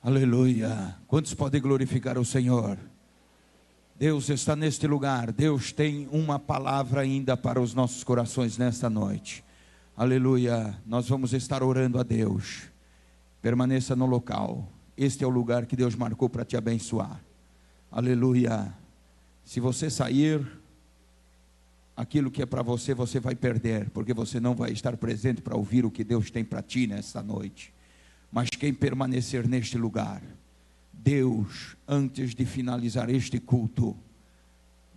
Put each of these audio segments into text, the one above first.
Aleluia. Quantos podem glorificar o Senhor? Deus está neste lugar. Deus tem uma palavra ainda para os nossos corações nesta noite. Aleluia. Nós vamos estar orando a Deus. Permaneça no local. Este é o lugar que Deus marcou para te abençoar. Aleluia. Se você sair, aquilo que é para você, você vai perder, porque você não vai estar presente para ouvir o que Deus tem para ti nesta noite. Mas quem permanecer neste lugar, Deus, antes de finalizar este culto,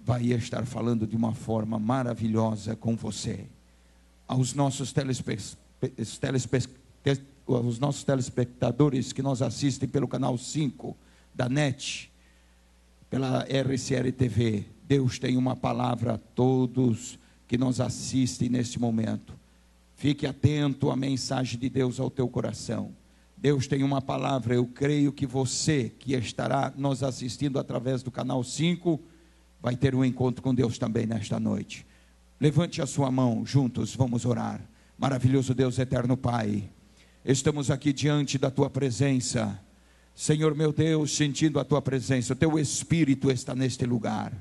vai estar falando de uma forma maravilhosa com você. Aos nossos telespectadores que nos assistem pelo canal 5 da NET, pela RCR TV, Deus tem uma palavra a todos que nos assistem neste momento. Fique atento à mensagem de Deus ao teu coração. Deus tem uma palavra. Eu creio que você que estará nos assistindo através do canal 5 vai ter um encontro com Deus também nesta noite. Levante a sua mão, juntos vamos orar. Maravilhoso Deus, eterno Pai, estamos aqui diante da tua presença. Senhor meu Deus, sentindo a tua presença. O teu Espírito está neste lugar,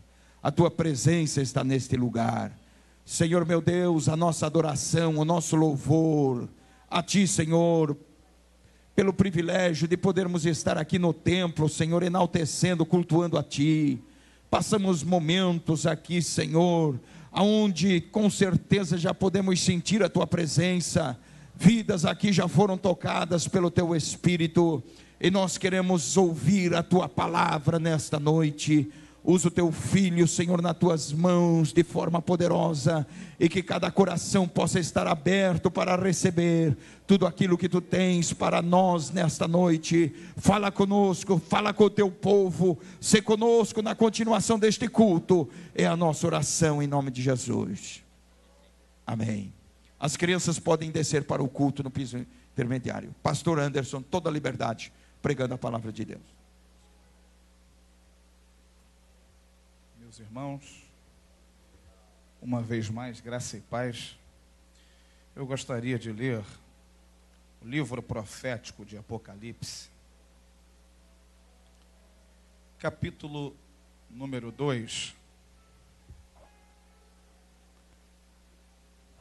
a tua presença está neste lugar. Senhor meu Deus, a nossa adoração, o nosso louvor a ti, Senhor, pelo privilégio de podermos estar aqui no templo, Senhor, enaltecendo, cultuando a ti. Passamos momentos aqui, Senhor, aonde com certeza já podemos sentir a tua presença. Vidas aqui já foram tocadas pelo teu Espírito, e nós queremos ouvir a tua palavra nesta noite. Usa o teu filho, Senhor, nas tuas mãos de forma poderosa, e que cada coração possa estar aberto para receber tudo aquilo que tu tens para nós nesta noite. Fala conosco, fala com o teu povo, se conosco na continuação deste culto, é a nossa oração em nome de Jesus. Amém. As crianças podem descer para o culto no piso intermediário. Pastor Anderson, toda a liberdade, pregando a palavra de Deus. Meus irmãos, uma vez mais, graça e paz. Eu gostaria de ler o livro profético de Apocalipse, capítulo número 2.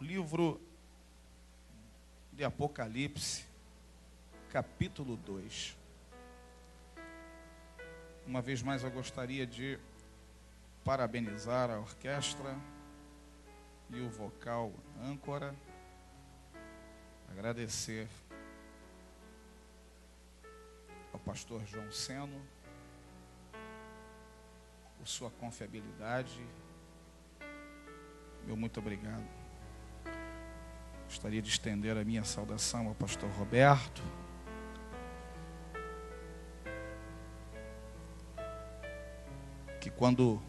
O livro de Apocalipse, capítulo 2. Uma vez mais eu gostaria de parabenizar a orquestra e o vocal âncora, agradecer ao pastor João Seno por sua confiabilidade. Meu muito obrigado. Gostaria de estender a minha saudação ao pastor Roberto, que quando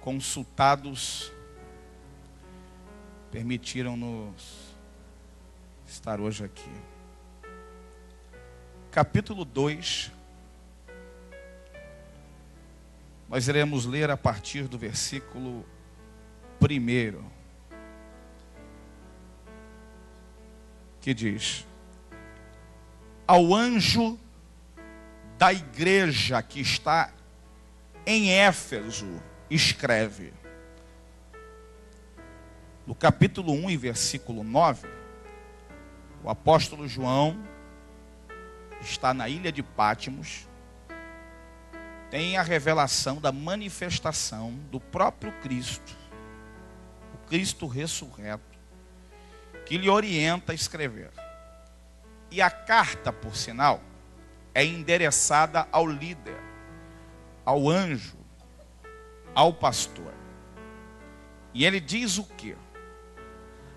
consultados, permitiram-nos estar hoje aqui. Capítulo 2, nós iremos ler a partir do versículo 1, que diz: ao anjo da igreja que está em Éfeso, escreve. No capítulo 1 e versículo 9, o apóstolo João está na ilha de Pátimos, tem a revelação da manifestação do próprio Cristo, o Cristo ressurreto, que lhe orienta a escrever. E a carta, por sinal, é endereçada ao líder, ao anjo, ao pastor. E ele diz o quê?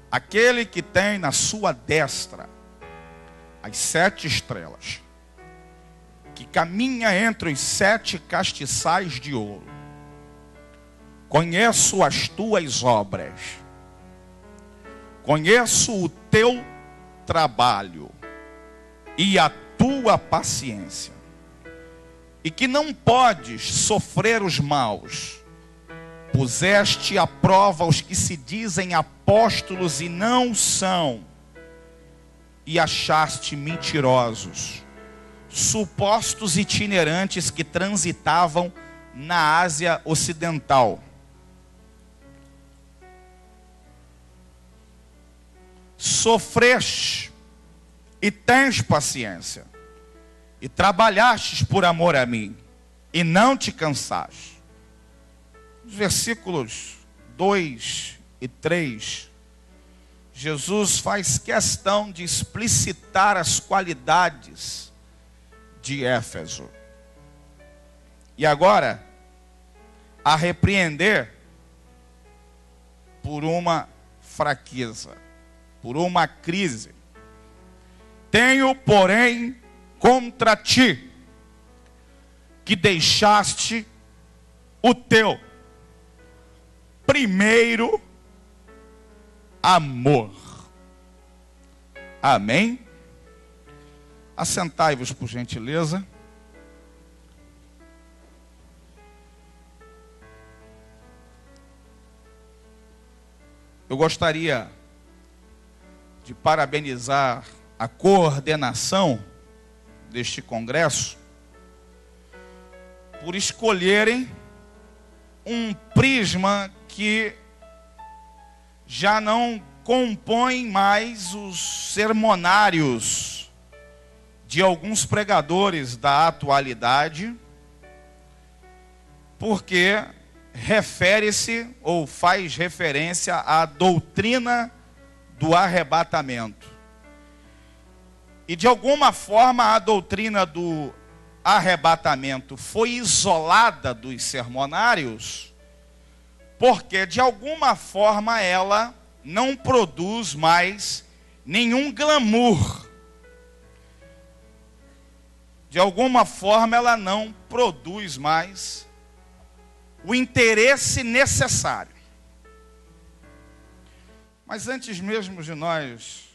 Aquele que tem na sua destra as 7 estrelas, que caminha entre os 7 castiçais de ouro. Conheço as tuas obras, conheço o teu trabalho e a tua paciência, e que não podes sofrer os maus. Puseste à prova os que se dizem apóstolos e não são, e achaste mentirosos supostos itinerantes que transitavam na Ásia Ocidental. Sofreste e tens paciência, e trabalhastes por amor a mim, e não te cansaste. Os versículos 2 e 3, Jesus faz questão de explicitar as qualidades de Éfeso. E agora, a repreender por uma fraqueza, por uma crise. Tenho, porém, contra ti, que deixaste o teu primeiro amor. Amém? Assentai-vos, por gentileza. Eu gostaria de parabenizar a coordenação deste congresso por escolherem um prisma que já não compõe mais os sermonários de alguns pregadores da atualidade, porque refere-se ou faz referência à doutrina do arrebatamento. E de alguma forma a doutrina do arrebatamento foi isolada dos sermonários, porque de alguma forma ela não produz mais nenhum glamour. De alguma forma ela não produz mais o interesse necessário. Mas antes mesmo de nós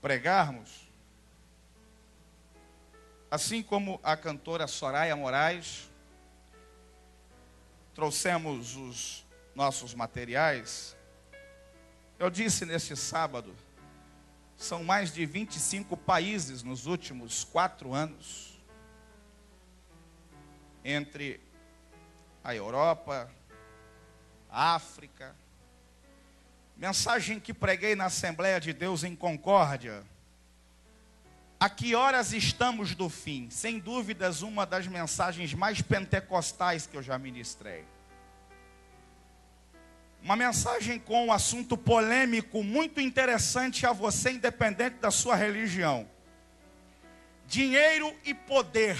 pregarmos, assim como a cantora Soraya Moraes, trouxemos os nossos materiais. Eu disse neste sábado, são mais de 25 países nos últimos 4 anos, entre a Europa, a África. Mensagem que preguei na Assembleia de Deus em Concórdia. A que horas estamos do fim? Sem dúvidas, uma das mensagens mais pentecostais que eu já ministrei. Uma mensagem com um assunto polêmico muito interessante a você, independente da sua religião. Dinheiro e poder.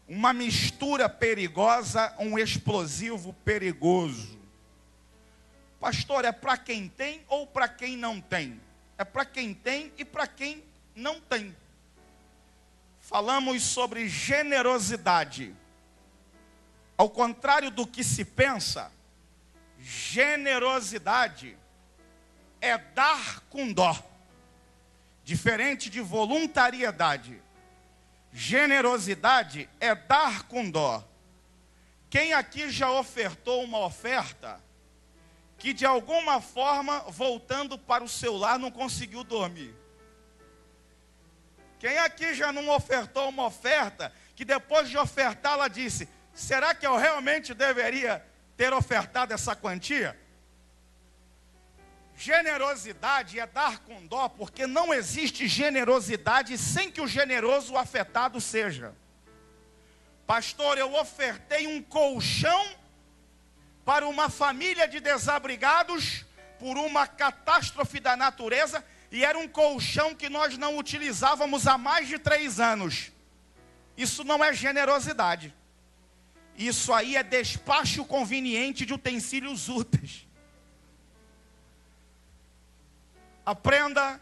Uma mistura perigosa, um explosivo perigoso. Pastor, é para quem tem ou para quem não tem? É para quem tem e para quem não tem. Falamos sobre generosidade. Ao contrário do que se pensa, generosidade é dar com dó. Diferente de voluntariedade. Generosidade é dar com dó. Quem aqui já ofertou uma oferta que de alguma forma, voltando para o seu lar, não conseguiu dormir? Quem aqui já não ofertou uma oferta, que depois de ofertar, ela disse, será que eu realmente deveria ter ofertado essa quantia? Generosidade é dar com dó, porque não existe generosidade sem que o generoso afetado seja. Pastor, eu ofertei um colchão para uma família de desabrigados por uma catástrofe da natureza, e era um colchão que nós não utilizávamos há mais de 3 anos. Isso não é generosidade. Isso aí é despacho conveniente de utensílios úteis. Aprenda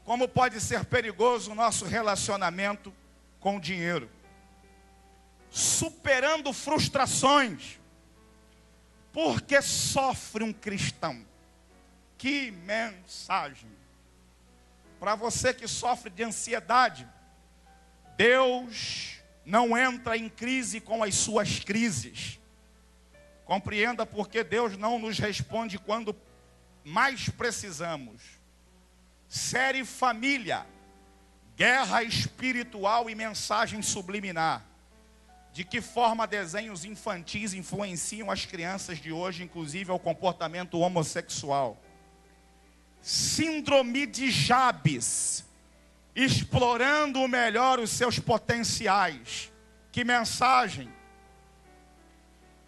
como pode ser perigoso o nosso relacionamento com o dinheiro. Superando frustrações. Por que sofre um cristão? Que mensagem! Para você que sofre de ansiedade, Deus não entra em crise com as suas crises. Compreenda porque Deus não nos responde quando mais precisamos. Série família Guerra espiritual e mensagem subliminar. De que forma desenhos infantis influenciam as crianças de hoje, inclusive ao comportamento homossexual. Síndrome de Jabes, explorando melhor os seus potenciais. Que mensagem?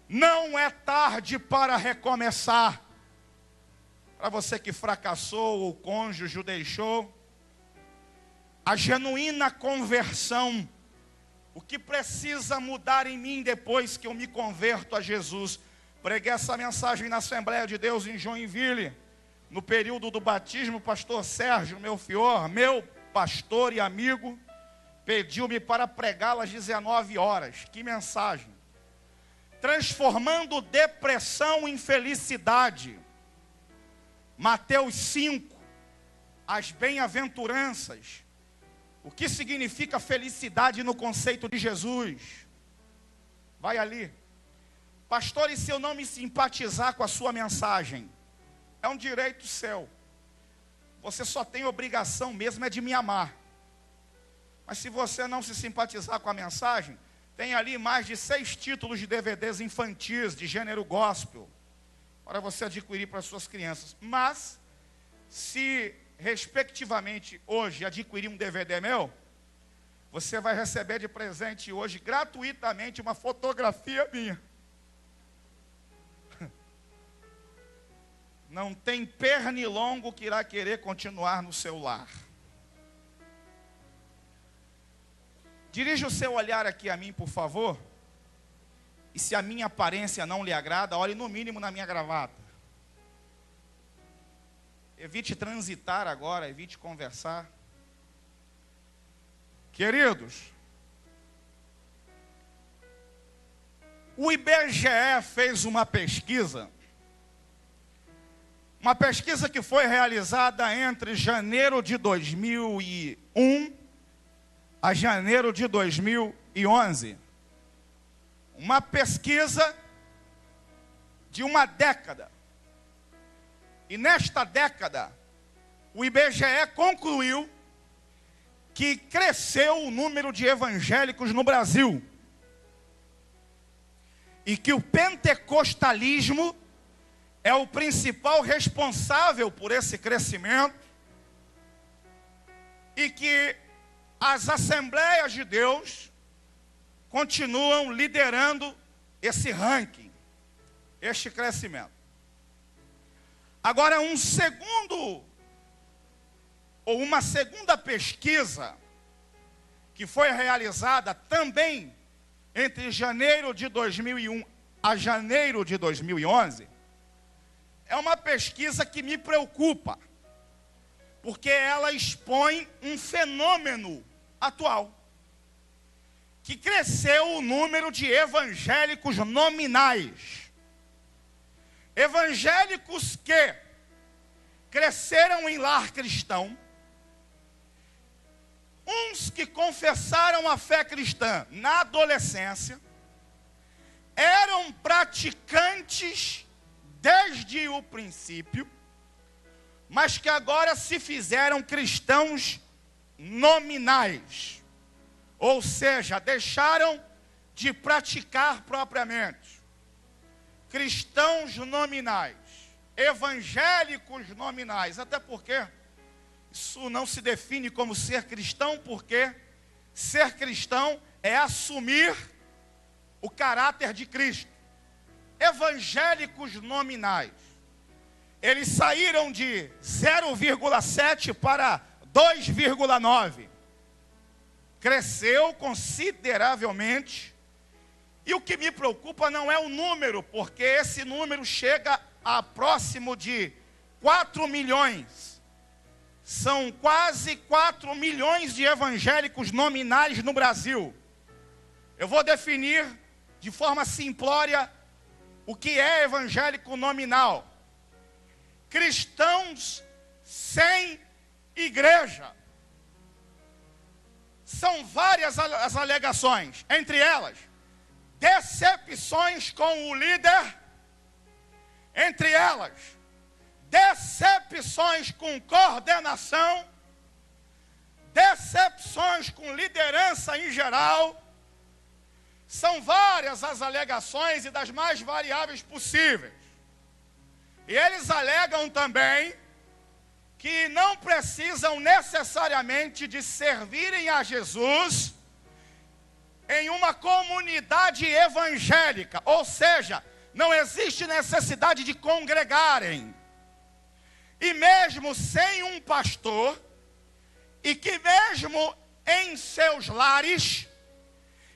Não é tarde para recomeçar. Para você que fracassou, o cônjuge o deixou. A genuína conversão. O que precisa mudar em mim depois que eu me converto a Jesus? Preguei essa mensagem na Assembleia de Deus em Joinville. No período do batismo, o pastor Sérgio, meu fior, meu pastor e amigo, pediu-me para pregá-la às 19 horas. Que mensagem! Transformando depressão em felicidade. Mateus 5, as bem-aventuranças. O que significa felicidade no conceito de Jesus? Vai ali. Pastor, e se eu não me simpatizar com a sua mensagem? É um direito seu. Você só tem obrigação mesmo é de me amar. Mas se você não se simpatizar com a mensagem, tem ali mais de 6 títulos de DVDs infantis, de gênero gospel, para você adquirir para suas crianças. Mas, se respectivamente hoje adquirir um DVD meu, você vai receber de presente hoje gratuitamente uma fotografia minha. Não tem pernilongo que irá querer continuar no seu lar. Dirija o seu olhar aqui a mim, por favor. E se a minha aparência não lhe agrada, olhe no mínimo na minha gravata. Evite transitar agora, evite conversar. Queridos, o IBGE fez uma pesquisa que foi realizada entre janeiro de 2001 a janeiro de 2011. Uma pesquisa de uma década. E nesta década, o IBGE concluiu que cresceu o número de evangélicos no Brasil. E que o pentecostalismo é o principal responsável por esse crescimento. E que as Assembleias de Deus continuam liderando esse ranking, este crescimento. Agora, uma segunda pesquisa que foi realizada também entre janeiro de 2001 a janeiro de 2011, é uma pesquisa que me preocupa, porque ela expõe um fenômeno atual, que cresceu o número de evangélicos nominais. Evangélicos que cresceram em lar cristão, uns que confessaram a fé cristã na adolescência, eram praticantes desde o princípio, mas que agora se fizeram cristãos nominais. Ou seja, deixaram de praticar propriamente. Cristãos nominais, evangélicos nominais, até porque isso não se define como ser cristão, porque ser cristão é assumir o caráter de Cristo. Evangélicos nominais, eles saíram de 0,7 para 2,9. Cresceu consideravelmente. E o que me preocupa não é o número, porque esse número chega a próximo de 4 milhões. São quase 4 milhões de evangélicos nominais no Brasil. Eu vou definir de forma simplória o que é evangélico nominal. Cristãos sem igreja. São várias as alegações, entre elas, decepções com o líder, entre elas, decepções com coordenação, decepções com liderança em geral. São várias as alegações e das mais variáveis possíveis. E eles alegam também que não precisam necessariamente de servirem a Jesus em uma comunidade evangélica, ou seja, não existe necessidade de congregarem. E mesmo sem um pastor, e que mesmo em seus lares,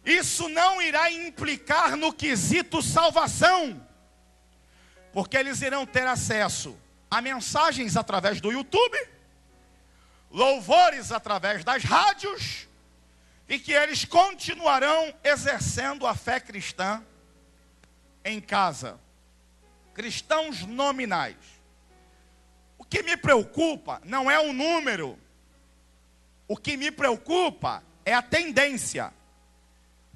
isso não irá implicar no quesito salvação, porque eles irão ter acesso a mensagens através do YouTube, louvores através das rádios, e que eles continuarão exercendo a fé cristã em casa. Cristãos nominais. O que me preocupa não é o número. O que me preocupa é a tendência.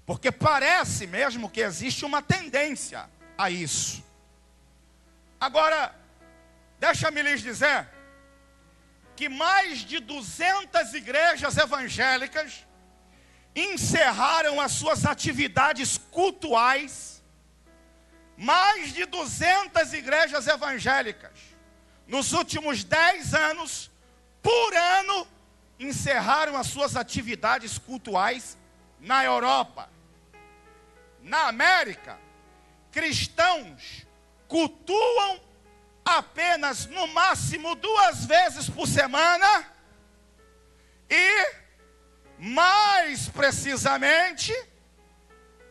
Porque parece mesmo que existe uma tendência a isso. Agora, deixa-me lhes dizer que mais de 200 igrejas evangélicas encerraram as suas atividades cultuais. Mais de 200 igrejas evangélicas, nos últimos 10 anos, por ano, encerraram as suas atividades cultuais na Europa. Na América, cristãos cultuam apenas, no máximo, 2 vezes por semana, e mais precisamente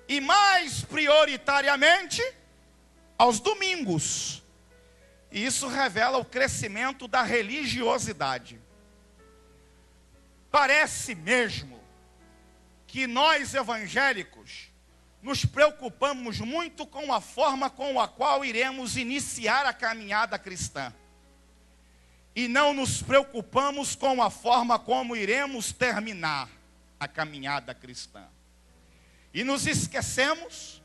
e mais prioritariamente aos domingos. E isso revela o crescimento da religiosidade. Parece mesmo que nós evangélicos nos preocupamos muito com a forma com a qual iremos iniciar a caminhada cristã. E não nos preocupamos com a forma como iremos terminar a caminhada cristã. E nos esquecemos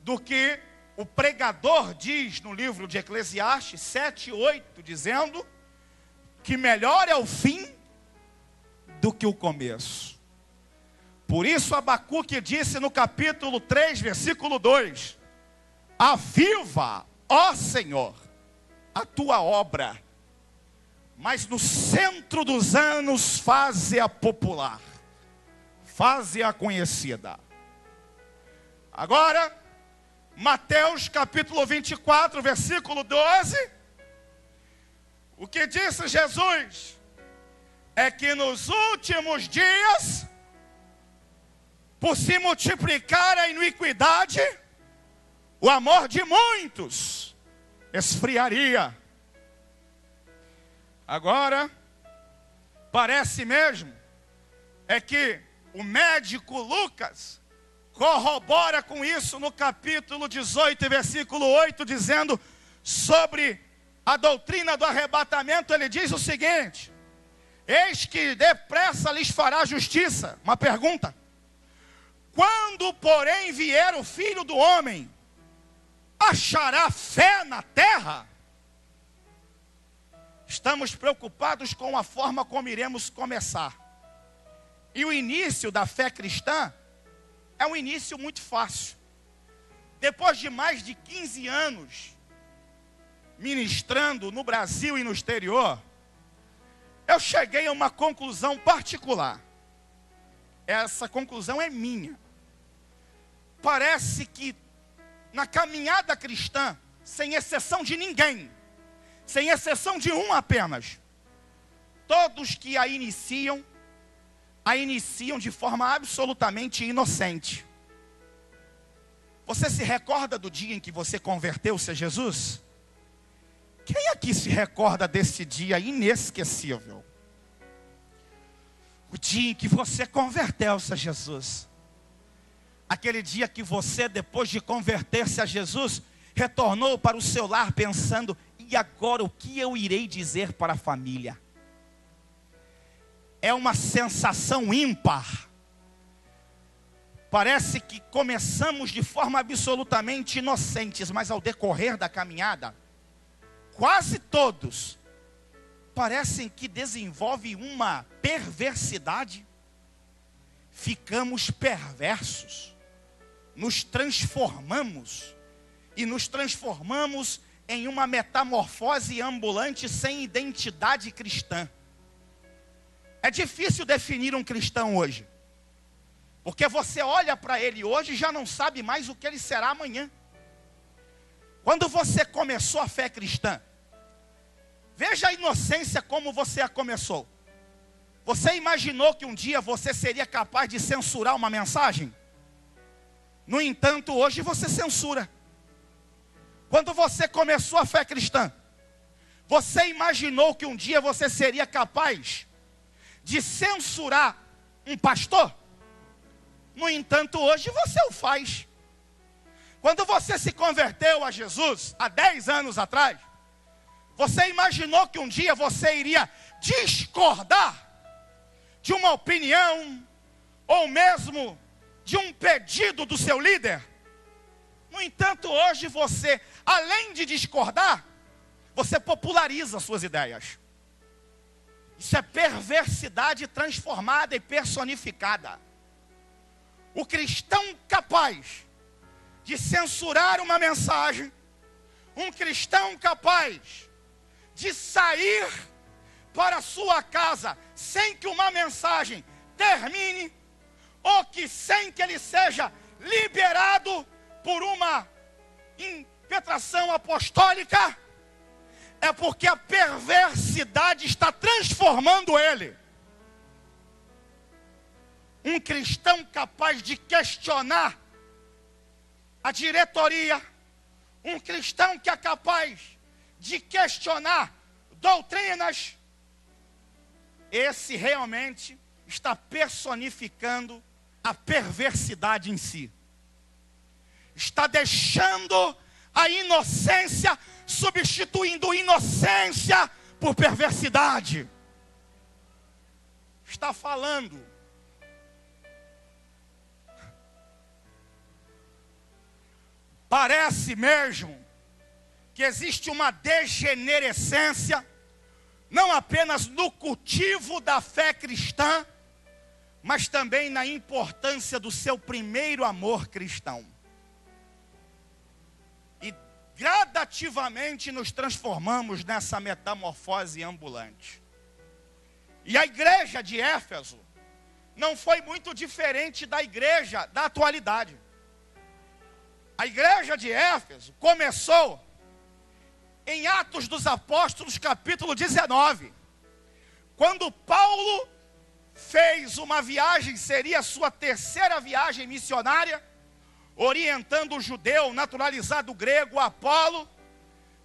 do que o pregador diz no livro de Eclesiastes 7:8, dizendo que melhor é o fim do que o começo. Por isso Abacuque disse no capítulo 3, versículo 2: aviva, ó Senhor, a tua obra, mas no centro dos anos faze-a popular, faze-a conhecida. Agora, Mateus capítulo 24, versículo 12, o que disse Jesus é que nos últimos dias, por se multiplicar a iniquidade, o amor de muitos esfriaria. Agora, parece mesmo é que o médico Lucas corrobora com isso no capítulo 18, versículo 8, dizendo sobre a doutrina do arrebatamento. Ele diz o seguinte: eis que depressa lhes fará justiça. Uma pergunta: quando, porém, vier o Filho do Homem, achará fé na terra? Estamos preocupados com a forma como iremos começar. E o início da fé cristã é um início muito fácil. Depois de mais de 15 anos ministrando no Brasil e no exterior, eu cheguei a uma conclusão particular. Essa conclusão é minha. Parece que na caminhada cristã, sem exceção de ninguém, sem exceção de um apenas, todos que a iniciam de forma absolutamente inocente. Você se recorda do dia em que você converteu-se a Jesus? Quem aqui se recorda desse dia inesquecível? O dia em que você converteu-se a Jesus. Aquele dia que você, depois de converter-se a Jesus, retornou para o seu lar pensando: e agora o que eu irei dizer para a família? É uma sensação ímpar. Parece que começamos de forma absolutamente inocentes, mas ao decorrer da caminhada, quase todos parecem que desenvolvem uma perversidade, ficamos perversos, nos transformamos em uma metamorfose ambulante sem identidade cristã. É difícil definir um cristão hoje, porque você olha para ele hoje e já não sabe mais o que ele será amanhã. Quando você começou a fé cristã, veja a inocência como você a começou. Você imaginou que um dia você seria capaz de censurar uma mensagem? No entanto, hoje você censura. Quando você começou a fé cristã, você imaginou que um dia você seria capaz de censurar um pastor? No entanto, hoje você o faz. Quando você se converteu a Jesus, há 10 anos atrás, você imaginou que um dia você iria discordar de uma opinião, ou mesmo de um pedido do seu líder? No entanto, hoje você, além de discordar, você populariza suas ideias. Isso é perversidade transformada e personificada. O cristão capaz de censurar uma mensagem, um cristão capaz de sair para sua casa sem que uma mensagem termine, ou que sem que ele seja liberado por uma impetração apostólica, é porque a perversidade está transformando ele. Um cristão capaz de questionar a diretoria, um cristão que é capaz de questionar doutrinas, esse realmente está personificando a perversidade em si. Está deixando a inocência, substituindo inocência por perversidade. Está falando parece mesmo que existe uma degenerescência, não apenas no cultivo da fé cristã, mas também na importância do seu primeiro amor cristão. E gradativamente nos transformamos nessa metamorfose ambulante. E a igreja de Éfeso não foi muito diferente da igreja da atualidade. A igreja de Éfeso começou em Atos dos Apóstolos, capítulo 19, quando Paulo fez uma viagem, seria a sua terceira viagem missionária, orientando o judeu naturalizado grego Apolo,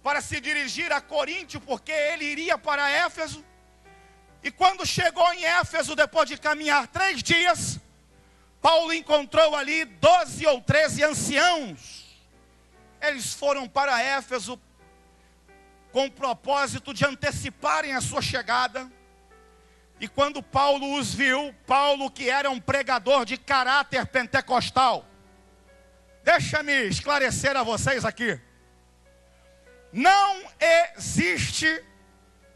para se dirigir a Coríntio, porque ele iria para Éfeso. E quando chegou em Éfeso, depois de caminhar 3 dias, Paulo encontrou ali 12 ou 13 anciãos. Eles foram para Éfeso com o propósito de anteciparem a sua chegada. E quando Paulo os viu, Paulo, que era um pregador de caráter pentecostal, deixa-me esclarecer a vocês aqui, não existe,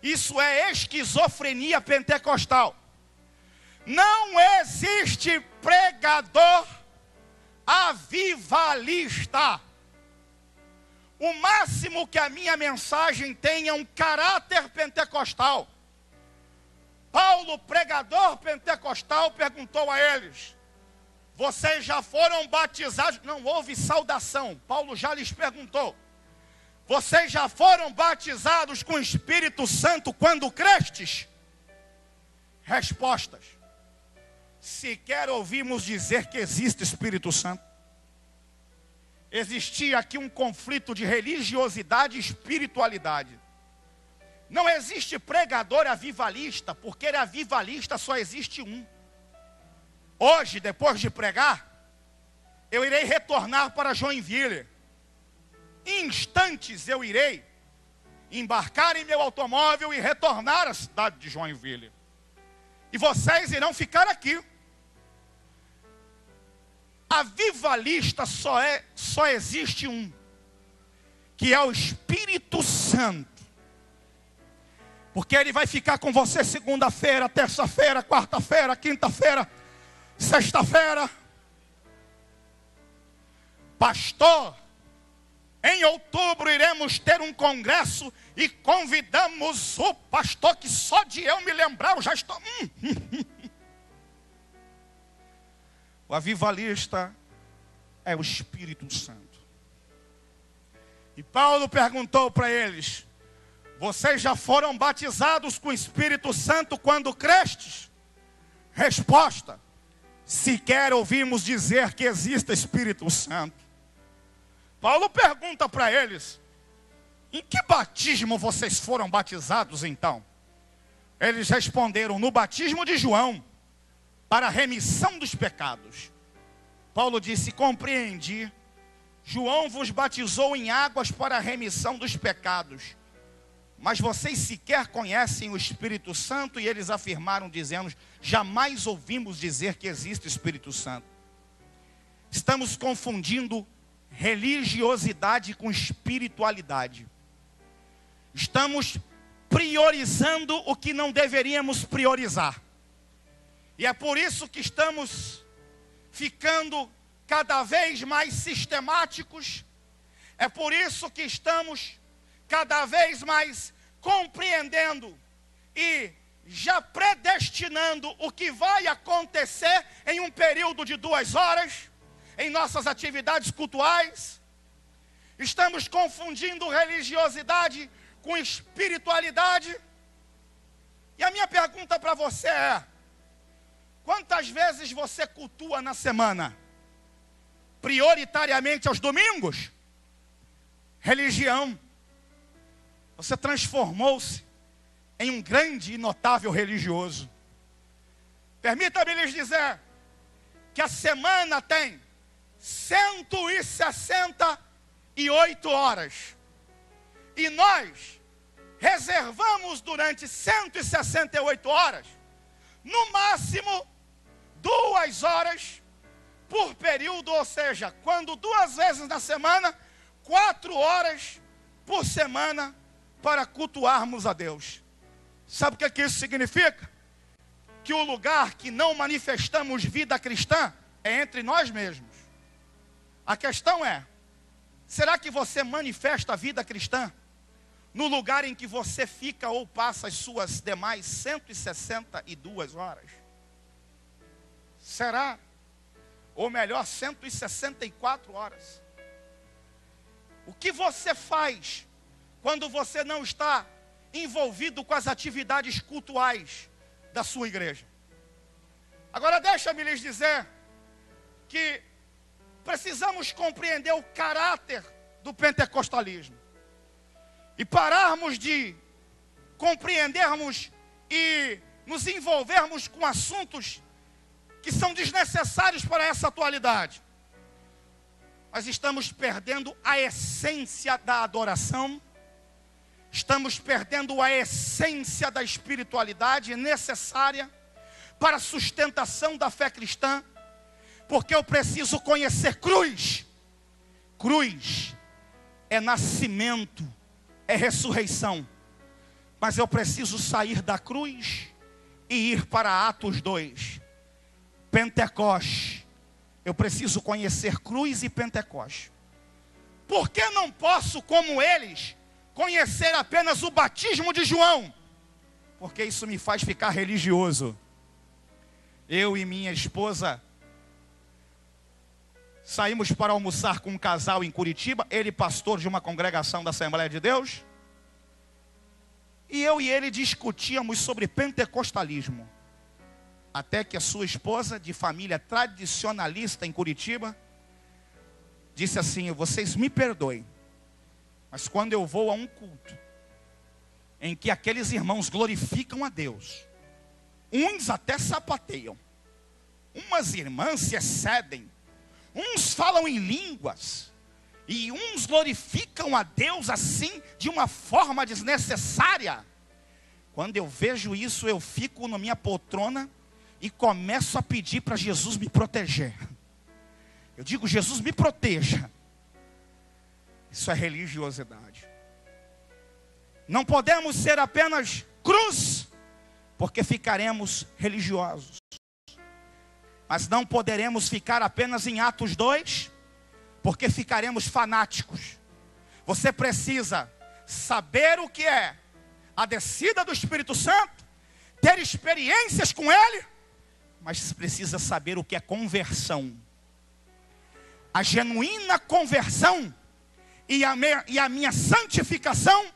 isso é esquizofrenia pentecostal, não existe pregador avivalista. O máximo que a minha mensagem tem é um caráter pentecostal. Paulo, pregador pentecostal, perguntou a eles: vocês já foram batizados? Não houve saudação. Paulo já lhes perguntou: vocês já foram batizados com o Espírito Santo quando crestes? Respostas: sequer ouvimos dizer que existe Espírito Santo. Existia aqui um conflito de religiosidade e espiritualidade. Não existe pregador avivalista, porque avivalista só existe um. Hoje, depois de pregar, eu irei retornar para Joinville. Em instantes eu irei embarcar em meu automóvel e retornar à cidade de Joinville. E vocês irão ficar aqui. Avivalista só existe um, que é o Espírito Santo. Porque Ele vai ficar com você segunda-feira, terça-feira, quarta-feira, quinta-feira, sexta-feira. Pastor, em outubro iremos ter um congresso e convidamos o pastor, que só de eu me lembrar eu já estou... O avivalista é o Espírito Santo. E Paulo perguntou para eles: vocês já foram batizados com o Espírito Santo quando crestes? Resposta: sequer ouvimos dizer que existe Espírito Santo. Paulo pergunta para eles: em que batismo vocês foram batizados então? Eles responderam: no batismo de João, para a remissão dos pecados. Paulo disse: compreendi. João vos batizou em águas para a remissão dos pecados, mas vocês sequer conhecem o Espírito Santo. E eles afirmaram dizendo: jamais ouvimos dizer que existe Espírito Santo. Estamos confundindo religiosidade com espiritualidade. Estamos priorizando o que não deveríamos priorizar. E é por isso que estamos ficando cada vez mais sistemáticos. É por isso que estamos cada vez mais compreendendo e já predestinando o que vai acontecer em um período de 2 horas, em nossas atividades cultuais. Estamos confundindo religiosidade com espiritualidade. E a minha pergunta para você é: quantas vezes você cultua na semana? Prioritariamente aos domingos? Religião. Você transformou-se em um grande e notável religioso. Permita-me lhes dizer que a semana tem 168 horas. E nós reservamos durante 168 horas, no máximo 2 horas por período. Ou seja, quando 2 vezes na semana, 4 horas por semana para cultuarmos a Deus. Sabe o que isso significa? Que o lugar que não manifestamos vida cristã é entre nós mesmos. A questão é: será que você manifesta a vida cristã no lugar em que você fica ou passa as suas demais 162 horas? Será? Ou melhor, 164 horas. O que você faz quando você não está envolvido com as atividades cultuais da sua igreja? Agora deixa-me lhes dizer que precisamos compreender o caráter do pentecostalismo e pararmos de compreendermos e nos envolvermos com assuntos que são desnecessários para essa atualidade. Nós estamos perdendo a essência da adoração, estamos perdendo a essência da espiritualidade necessária para a sustentação da fé cristã, porque eu preciso conhecer cruz. Cruz é nascimento, é ressurreição, mas eu preciso sair da cruz e ir para Atos 2, Pentecoste. Eu preciso conhecer cruz e Pentecoste. Por que não posso, como eles, conhecer apenas o batismo de João? Porque isso me faz ficar religioso. Eu e minha esposa saímos para almoçar com um casal em Curitiba, ele pastor de uma congregação da Assembleia de Deus, e eu e ele discutíamos sobre pentecostalismo, até que a sua esposa, de família tradicionalista em Curitiba, disse assim: vocês me perdoem, mas quando eu vou a um culto em que aqueles irmãos glorificam a Deus, uns até sapateiam, umas irmãs se excedem, uns falam em línguas, e uns glorificam a Deus assim, de uma forma desnecessária. Quando eu vejo isso, eu fico na minha poltrona e começo a pedir para Jesus me proteger. Eu digo: Jesus, me proteja. Isso é religiosidade. Não podemos ser apenas cruz, porque ficaremos religiosos. Mas não poderemos ficar apenas em Atos 2, porque ficaremos fanáticos. Você precisa saber o que é a descida do Espírito Santo, ter experiências com Ele, mas precisa saber o que é conversão. A genuína conversão e a minha santificação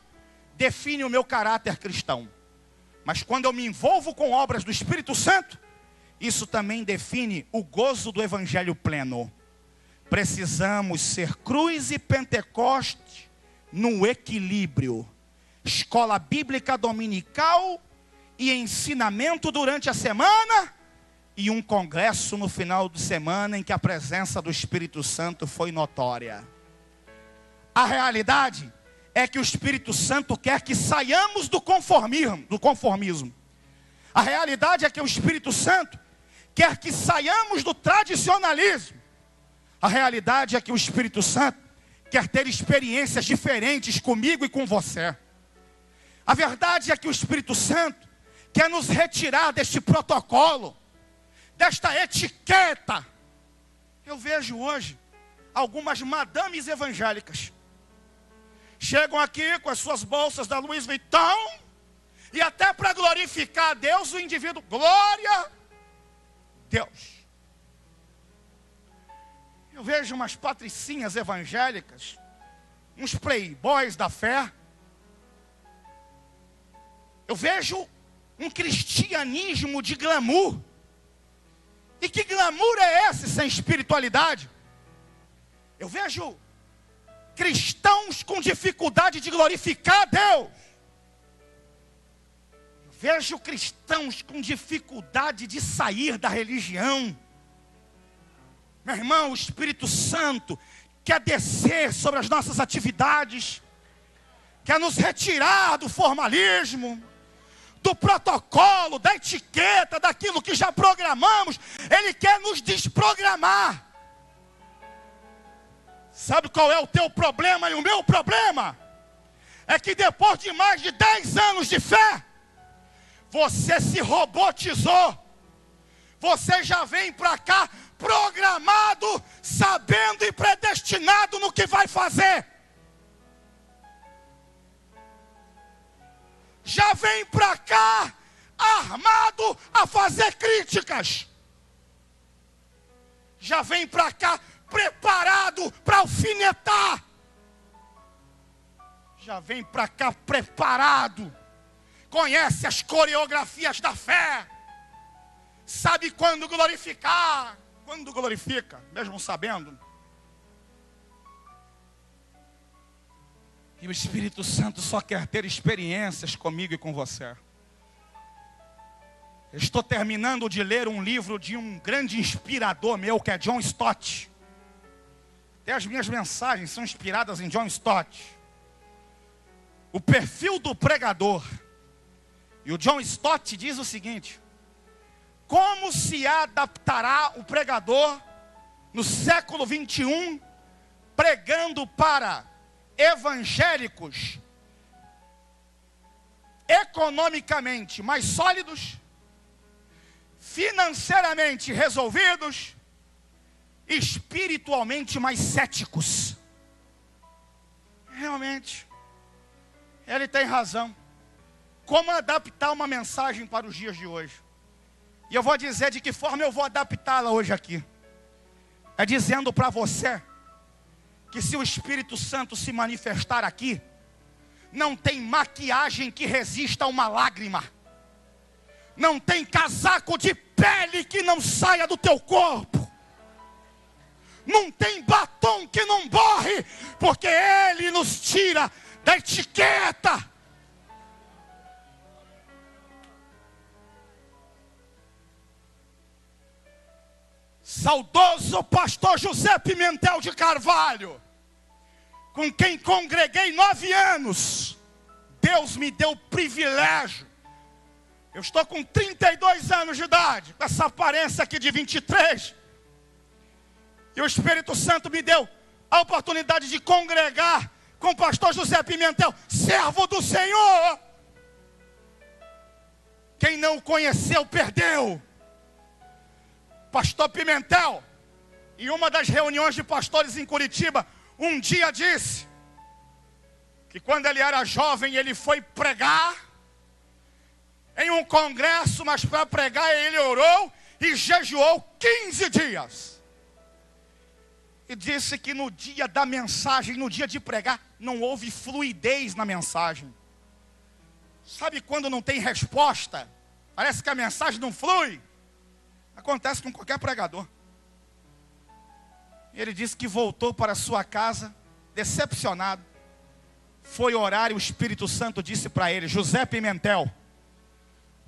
define o meu caráter cristão. Mas quando eu me envolvo com obras do Espírito Santo, isso também define o gozo do Evangelho pleno. Precisamos ser Cruz e Pentecoste no equilíbrio. Escola bíblica dominical e ensinamento durante a semana, e um congresso no final de semana em que a presença do Espírito Santo foi notória. A realidade é que o Espírito Santo quer que saiamos do conformismo. A realidade é que o Espírito Santo quer que saiamos do tradicionalismo. A realidade é que o Espírito Santo quer ter experiências diferentes comigo e com você. A verdade é que o Espírito Santo quer nos retirar deste protocolo, desta etiqueta. Eu vejo hoje algumas madames evangélicas chegam aqui com as suas bolsas da Louis Vuitton, e até para glorificar a Deus, o indivíduo, glória a Deus. Eu vejo umas patricinhas evangélicas, uns playboys da fé. Eu vejo um cristianismo de glamour. E que glamour é esse sem espiritualidade? Eu vejo cristãos com dificuldade de glorificar a Deus. Eu vejo cristãos com dificuldade de sair da religião. Meu irmão, o Espírito Santo quer descer sobre as nossas atividades, quer nos retirar do formalismo, do protocolo, da etiqueta, daquilo que já programamos. Ele quer nos desprogramar. Sabe qual é o teu problema e o meu problema? É que depois de mais de 10 anos de fé, você se robotizou. Você já vem para cá programado, sabendo e predestinado no que vai fazer. Já vem para cá armado a fazer críticas. Já vem para cá preparado para alfinetar. Já vem para cá preparado. Conhece as coreografias da fé. Sabe quando glorificar. Quando glorifica, mesmo sabendo. E o Espírito Santo só quer ter experiências comigo e com você. Eu estou terminando de ler um livro de um grande inspirador meu, que é John Stott. Até as minhas mensagens são inspiradas em John Stott. O perfil do pregador. E o John Stott diz o seguinte: como se adaptará o pregador no século 21, pregando para evangélicos economicamente mais sólidos, financeiramente resolvidos, espiritualmente mais céticos? Realmente, ele tem razão. Como adaptar uma mensagem para os dias de hoje? E eu vou dizer de que forma eu vou adaptá-la hoje aqui. É dizendo para você que se o Espírito Santo se manifestar aqui, não tem maquiagem que resista a uma lágrima. Não tem casaco de pele que não saia do teu corpo. Não tem batom que não borre, porque Ele nos tira da etiqueta. Saudoso pastor José Pimentel de Carvalho, com quem congreguei 9 anos, Deus me deu o privilégio. Eu estou com 32 anos de idade, com essa aparência aqui de 23. E o Espírito Santo me deu a oportunidade de congregar com o pastor José Pimentel, servo do Senhor. Quem não o conheceu, perdeu. Pastor Pimentel, em uma das reuniões de pastores em Curitiba, um dia disse que quando ele era jovem, ele foi pregar em um congresso, mas para pregar ele orou e jejuou 15 dias. E disse que no dia da mensagem, no dia de pregar, não houve fluidez na mensagem. Sabe quando não tem resposta? Parece que a mensagem não flui. Acontece com qualquer pregador. Ele disse que voltou para sua casa, decepcionado. Foi orar e o Espírito Santo disse para ele: José Pimentel,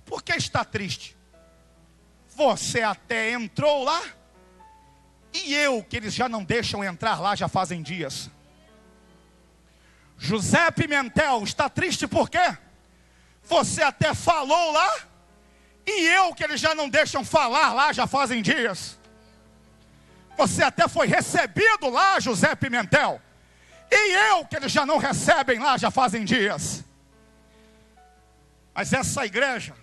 por que está triste? Você até entrou lá, e eu, que eles já não deixam entrar lá já fazem dias. José Pimentel, está triste por quê? Você até falou lá, e eu, que eles já não deixam falar lá já fazem dias. Você até foi recebido lá, José Pimentel, e eu, que eles já não recebem lá já fazem dias. Mas essa igreja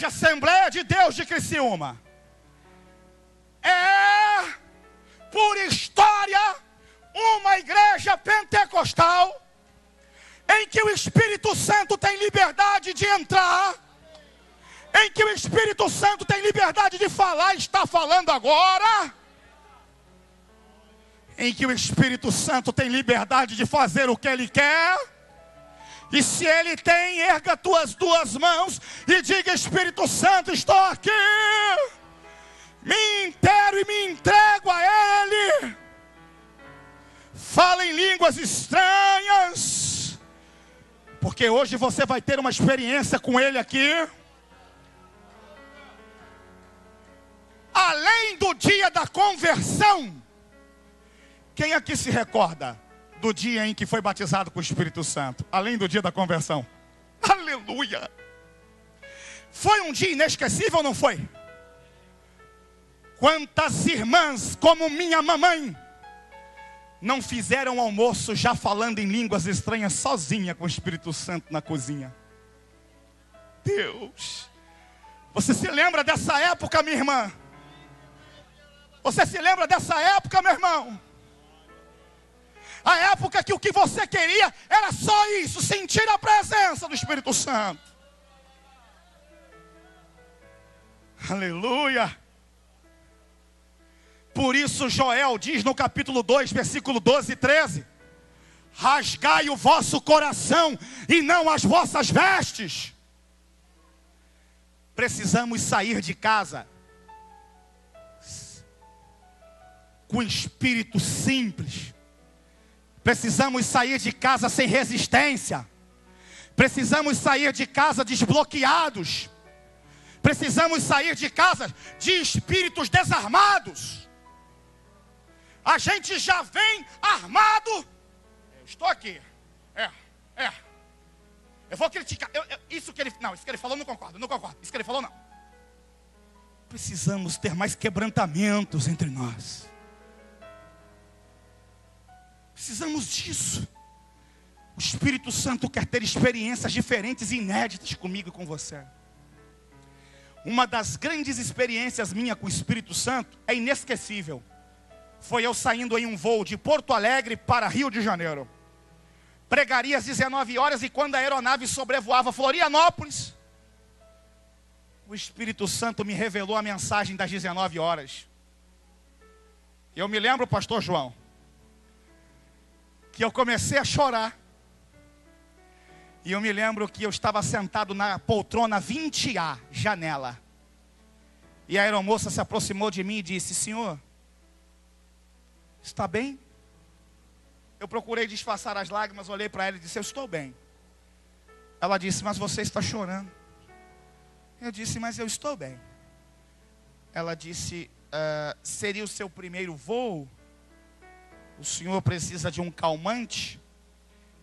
Assembleia de Deus de Criciúma, é, por história, uma igreja pentecostal, em que o Espírito Santo tem liberdade de entrar, em que o Espírito Santo tem liberdade de falar, está falando agora, em que o Espírito Santo tem liberdade de fazer o que Ele quer. E se Ele tem, erga tuas duas mãos e diga: Espírito Santo, estou aqui, me inteiro e me entrego a Ele. Fala em línguas estranhas, porque hoje você vai ter uma experiência com Ele aqui. Além do dia da conversão, quem aqui se recorda do dia em que foi batizado com o Espírito Santo? Além do dia da conversão. Aleluia! Foi um dia inesquecível ou não foi? Quantas irmãs, como minha mamãe, não fizeram almoço já falando em línguas estranhas sozinha com o Espírito Santo na cozinha? Deus! Você se lembra dessa época, minha irmã? Você se lembra dessa época, meu irmão? A época que o que você queria era só isso, sentir a presença do Espírito Santo. Aleluia! Por isso Joel diz no capítulo 2, versículo 12 e 13: rasgai o vosso coração e não as vossas vestes. Precisamos sair de casa com espírito simples. Precisamos sair de casa sem resistência. Precisamos sair de casa desbloqueados. Precisamos sair de casa de espíritos desarmados. A gente já vem armado. Eu estou aqui. Eu vou criticar. Isso que ele falou, não concordo. Isso que ele falou, não. Precisamos ter mais quebrantamentos entre nós. Precisamos disso. O Espírito Santo quer ter experiências diferentes e inéditas comigo e com você. Uma das grandes experiências minha com o Espírito Santo é inesquecível. Foi eu saindo em um voo de Porto Alegre para Rio de Janeiro. Pregaria às 19 horas e quando a aeronave sobrevoava Florianópolis, o Espírito Santo me revelou a mensagem das 19 horas. Eu me lembro, pastor João, que eu comecei a chorar. E eu me lembro que eu estava sentado na poltrona 20A, janela. E a aeromoça se aproximou de mim e disse: senhor, está bem? Eu procurei disfarçar as lágrimas, olhei para ela e disse: eu estou bem. Ela disse: mas você está chorando. Eu disse: mas eu estou bem. Ela disse: seria o seu primeiro voo? O senhor precisa de um calmante?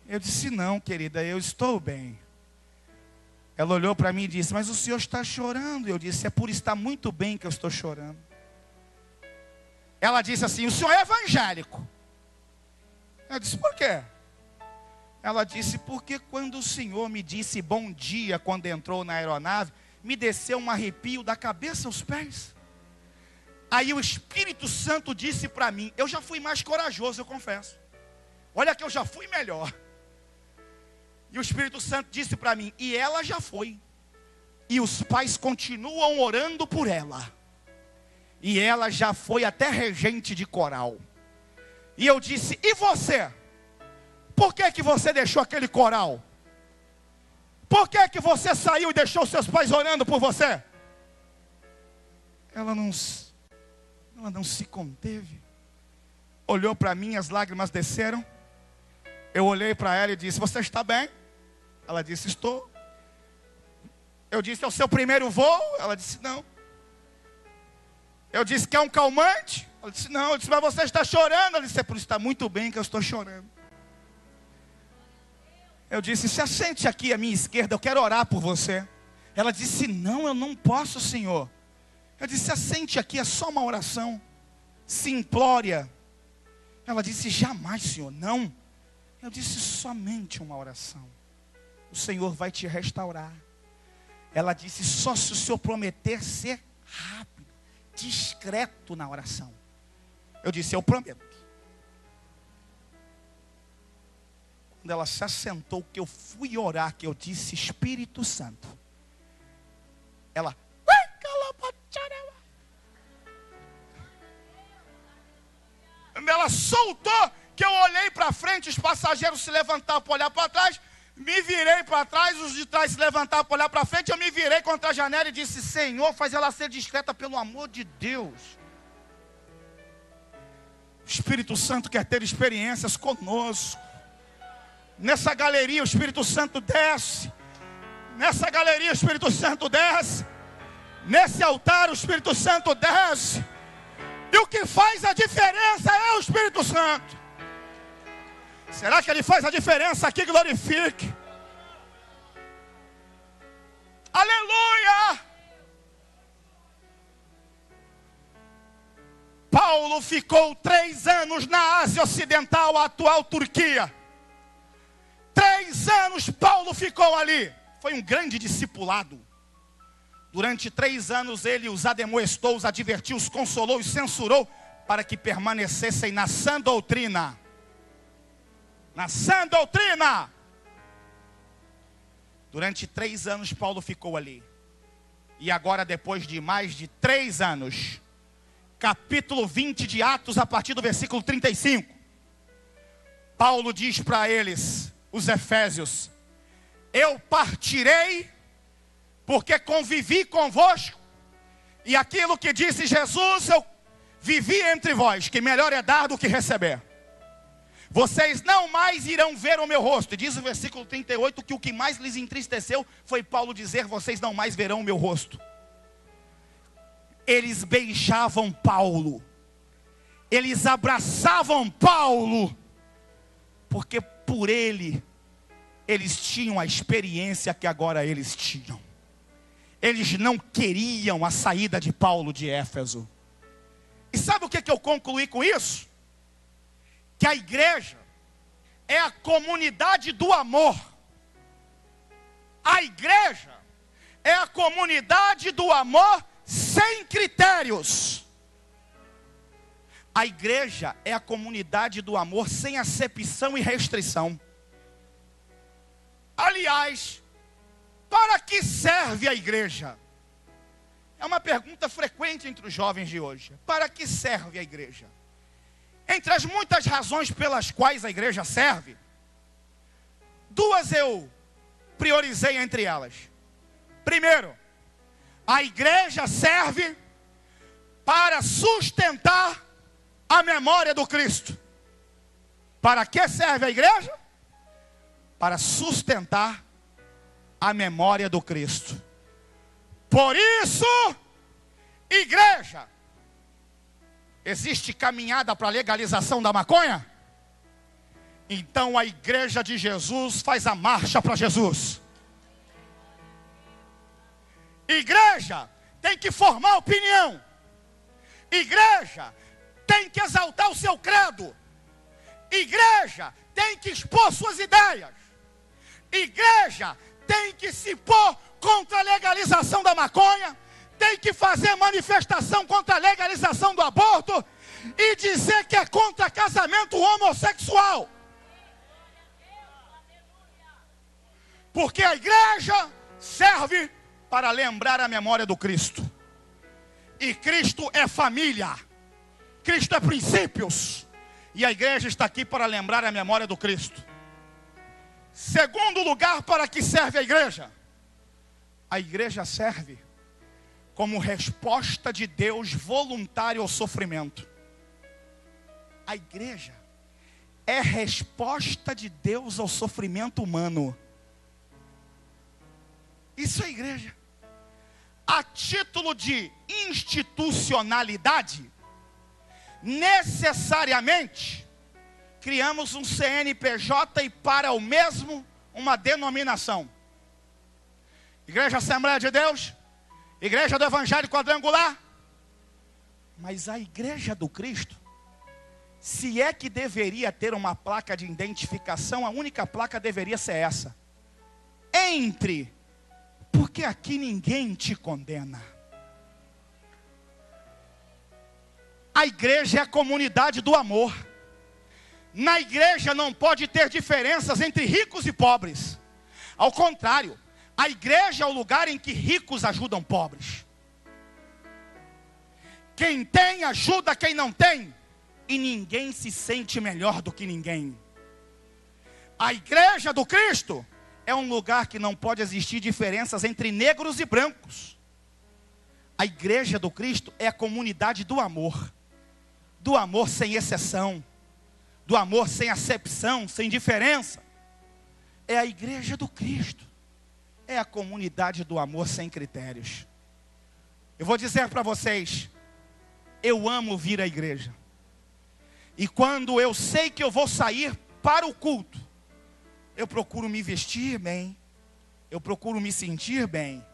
Eu disse: não, querida, eu estou bem. Ela olhou para mim e disse: mas o senhor está chorando. Eu disse: é por estar muito bem que eu estou chorando. Ela disse assim: o senhor é evangélico? Eu disse: por quê? Ela disse, porque quando o Senhor me disse bom dia, quando entrou na aeronave, me desceu um arrepio da cabeça aos pés. Aí o Espírito Santo disse para mim, eu já fui mais corajoso, eu confesso. Olha que eu já fui melhor. E o Espírito Santo disse para mim, e ela já foi. E os pais continuam orando por ela. E ela já foi até regente de coral. E eu disse, e você? Por que você deixou aquele coral? Por que você saiu e deixou seus pais orando por você? Ela não se conteve. Olhou para mim, as lágrimas desceram. Eu olhei para ela e disse, você está bem? Ela disse, estou. Eu disse, é o seu primeiro voo? Ela disse, não. Eu disse, quer um calmante? Ela disse, não. Eu disse, mas você está chorando? Ela disse, é por isso que está muito bem que eu estou chorando. Eu disse, se assente aqui à minha esquerda, eu quero orar por você. Ela disse, não, eu não posso, Senhor. Eu disse, assente aqui, é só uma oração simplória. Ela disse, jamais, Senhor, não. Eu disse, somente uma oração. O Senhor vai te restaurar. Ela disse, só se o Senhor prometer ser rápido, discreto na oração. Eu disse, eu prometo. Quando ela se assentou, que eu fui orar, que eu disse, Espírito Santo. Ela, ela soltou, que eu olhei para frente, os passageiros se levantaram para olhar para trás, me virei para trás, os de trás se levantaram para olhar para frente, eu me virei contra a janela e disse, Senhor, faz ela ser discreta pelo amor de Deus. O Espírito Santo quer ter experiências conosco. Nessa galeria o Espírito Santo desce. Nessa galeria o Espírito Santo desce. Nesse altar o Espírito Santo desce. E o que faz a diferença é o Espírito Santo. Será que ele faz a diferença aqui? Glorifique. Aleluia! Paulo ficou 3 anos na Ásia Ocidental, a atual Turquia. 3 anos Paulo ficou ali. Foi um grande discipulado. Durante 3 anos ele os ademoestou, os advertiu, os consolou, os censurou, para que permanecessem na sã doutrina. Na sã doutrina. Durante 3 anos Paulo ficou ali. E agora, depois de mais de 3 anos, capítulo 20 de Atos, a partir do versículo 35, Paulo diz para eles, os efésios, eu partirei, porque convivi convosco, e aquilo que disse Jesus, eu vivi entre vós, que melhor é dar do que receber. Vocês não mais irão ver o meu rosto. E diz o versículo 38, que o que mais lhes entristeceu foi Paulo dizer, vocês não mais verão o meu rosto. Eles beijavam Paulo, eles abraçavam Paulo, porque por ele, eles tinham a experiência que agora eles tinham. Eles não queriam a saída de Paulo de Éfeso. E sabe o que eu concluí com isso? Que a igreja é a comunidade do amor. A igreja é a comunidade do amor sem critérios. A igreja é a comunidade do amor sem acepção e restrição. Aliás, para que serve a igreja? É uma pergunta frequente entre os jovens de hoje. Para que serve a igreja? Entre as muitas razões pelas quais a igreja serve, 2 eu priorizei entre elas. Primeiro, a igreja serve para sustentar a memória do Cristo. Para que serve a igreja? Para sustentar a memória do Cristo. Por isso, igreja, existe caminhada para a legalização da maconha? Então a igreja de Jesus faz a marcha para Jesus. Igreja tem que formar opinião. Igreja tem que exaltar o seu credo. Igreja tem que expor suas ideias. Igreja tem que se pôr contra a legalização da maconha, tem que fazer manifestação contra a legalização do aborto e dizer que é contra casamento homossexual. Porque a igreja serve para lembrar a memória do Cristo. E Cristo é família. Cristo é princípios. E a igreja está aqui para lembrar a memória do Cristo. Segundo lugar, para que serve a igreja? A igreja serve como resposta de Deus voluntária ao sofrimento. A igreja é resposta de Deus ao sofrimento humano. Isso é igreja. A título de institucionalidade, necessariamente criamos um CNPJ e para o mesmo uma denominação. Igreja Assembleia de Deus, Igreja do Evangelho Quadrangular. Mas a Igreja do Cristo, se é que deveria ter uma placa de identificação, a única placa deveria ser essa: entre, porque aqui ninguém te condena. A igreja é a comunidade do amor. Na igreja não pode ter diferenças entre ricos e pobres. Ao contrário, a igreja é o lugar em que ricos ajudam pobres. Quem tem ajuda quem não tem, e ninguém se sente melhor do que ninguém. A igreja do Cristo é um lugar que não pode existir diferenças entre negros e brancos. A igreja do Cristo é a comunidade do amor sem exceção, do amor sem acepção, sem diferença. É a igreja do Cristo, é a comunidade do amor sem critérios. Eu vou dizer para vocês, eu amo vir à igreja. E quando eu sei que eu vou sair para o culto, eu procuro me vestir bem, eu procuro me sentir bem.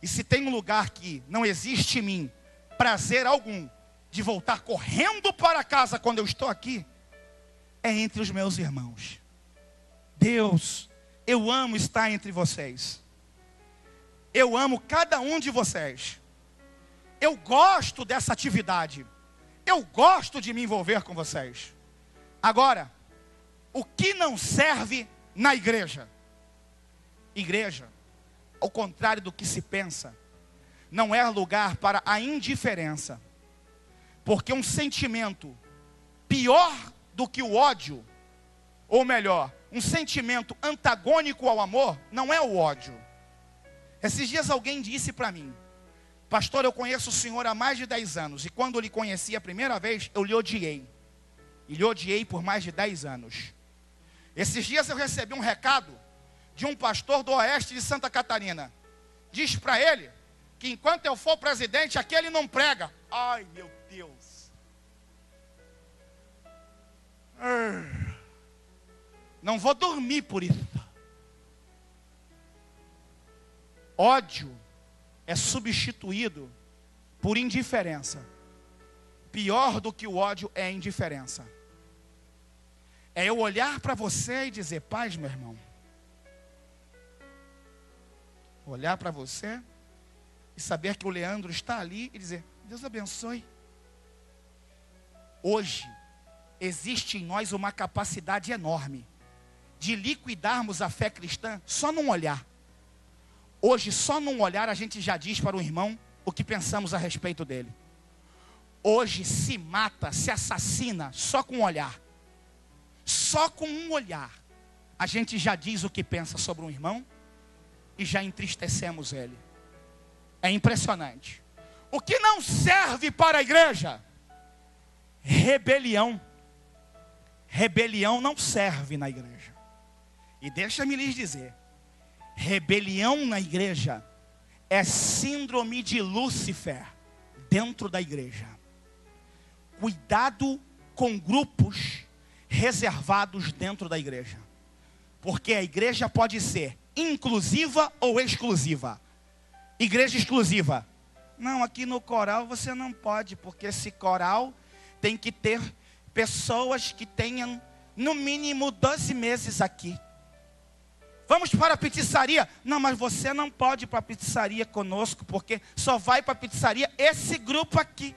E se tem um lugar que não existe em mim prazer algum de voltar correndo para casa quando eu estou aqui, é entre os meus irmãos. Deus, eu amo estar entre vocês. Eu amo cada um de vocês. Eu gosto dessa atividade. Eu gosto de me envolver com vocês. Agora, o que não serve na igreja? Igreja, ao contrário do que se pensa, não é lugar para a indiferença. Porque um sentimento pior do que o ódio, ou melhor, um sentimento antagônico ao amor, não é o ódio. Esses dias alguém disse para mim: pastor, eu conheço o senhor há mais de 10 anos, e quando eu lhe conheci a primeira vez, eu lhe odiei. E lhe odiei por mais de 10 anos. Esses dias eu recebi um recado de um pastor do oeste de Santa Catarina. Diz para ele que enquanto eu for presidente, aqui ele não prega. Ai, meu Deus. Não vou dormir por isso. Ódio é substituído por indiferença. Pior do que o ódio é a indiferença. É eu olhar para você e dizer: paz, meu irmão. Olhar para você e saber que o Leandro está ali e dizer: Deus abençoe. Hoje, existe em nós uma capacidade enorme de liquidarmos a fé cristã só num olhar. Hoje, só num olhar, a gente já diz para o irmão o que pensamos a respeito dele. Hoje se mata, se assassina só com um olhar. Só com um olhar a gente já diz o que pensa sobre um irmão e já entristecemos ele. É impressionante. O que não serve para a igreja? Rebelião. Rebelião não serve na igreja. E deixa-me lhes dizer, rebelião na igreja é síndrome de Lúcifer dentro da igreja. Cuidado com grupos reservados dentro da igreja. Porque a igreja pode ser inclusiva ou exclusiva. Igreja exclusiva: não, aqui no coral você não pode, porque esse coral tem que ter pessoas que tenham no mínimo 12 meses aqui. Vamos para a pizzaria. Não, mas você não pode ir para a pizzaria conosco, porque só vai para a pizzaria esse grupo aqui.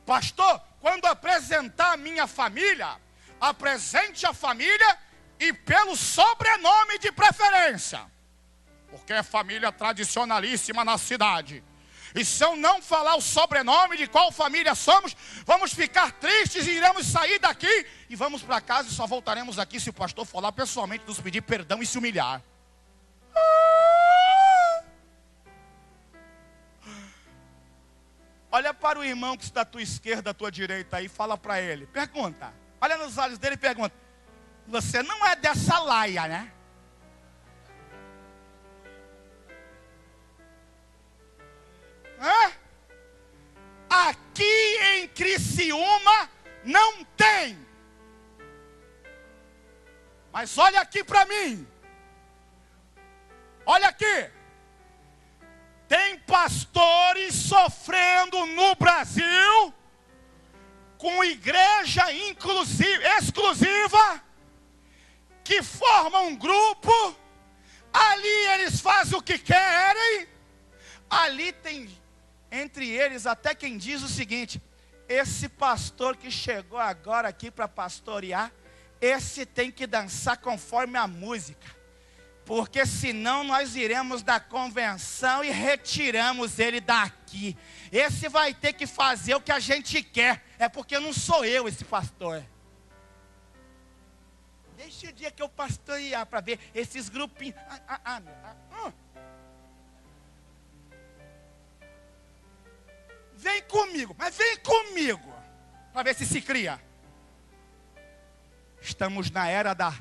Pastor, quando apresentar a minha família, apresente a família e pelo sobrenome de preferência. Porque é família tradicionalíssima na cidade. E se eu não falar o sobrenome de qual família somos, vamos ficar tristes e iremos sair daqui e vamos para casa e só voltaremos aqui se o pastor for lá pessoalmente nos pedir perdão e se humilhar. Olha para o irmão que está à tua esquerda, à tua direita aí, fala para ele. Pergunta, olha nos olhos dele e pergunta: você não é dessa laia, né? Hã? Aqui em Criciúma não tem. Mas olha aqui para mim. Olha aqui. Tem pastores sofrendo no Brasil com igreja exclusiva, que formam um grupo, ali eles fazem o que querem, ali tem entre eles até quem diz o seguinte: esse pastor que chegou agora aqui para pastorear, esse tem que dançar conforme a música, porque senão nós iremos da convenção e retiramos ele daqui. Esse vai ter que fazer o que a gente quer, é porque não sou eu esse pastor. Deixa o dia que eu pastorear para ver esses grupinhos. Vem comigo, mas vem comigo, para ver se cria. Estamos na era da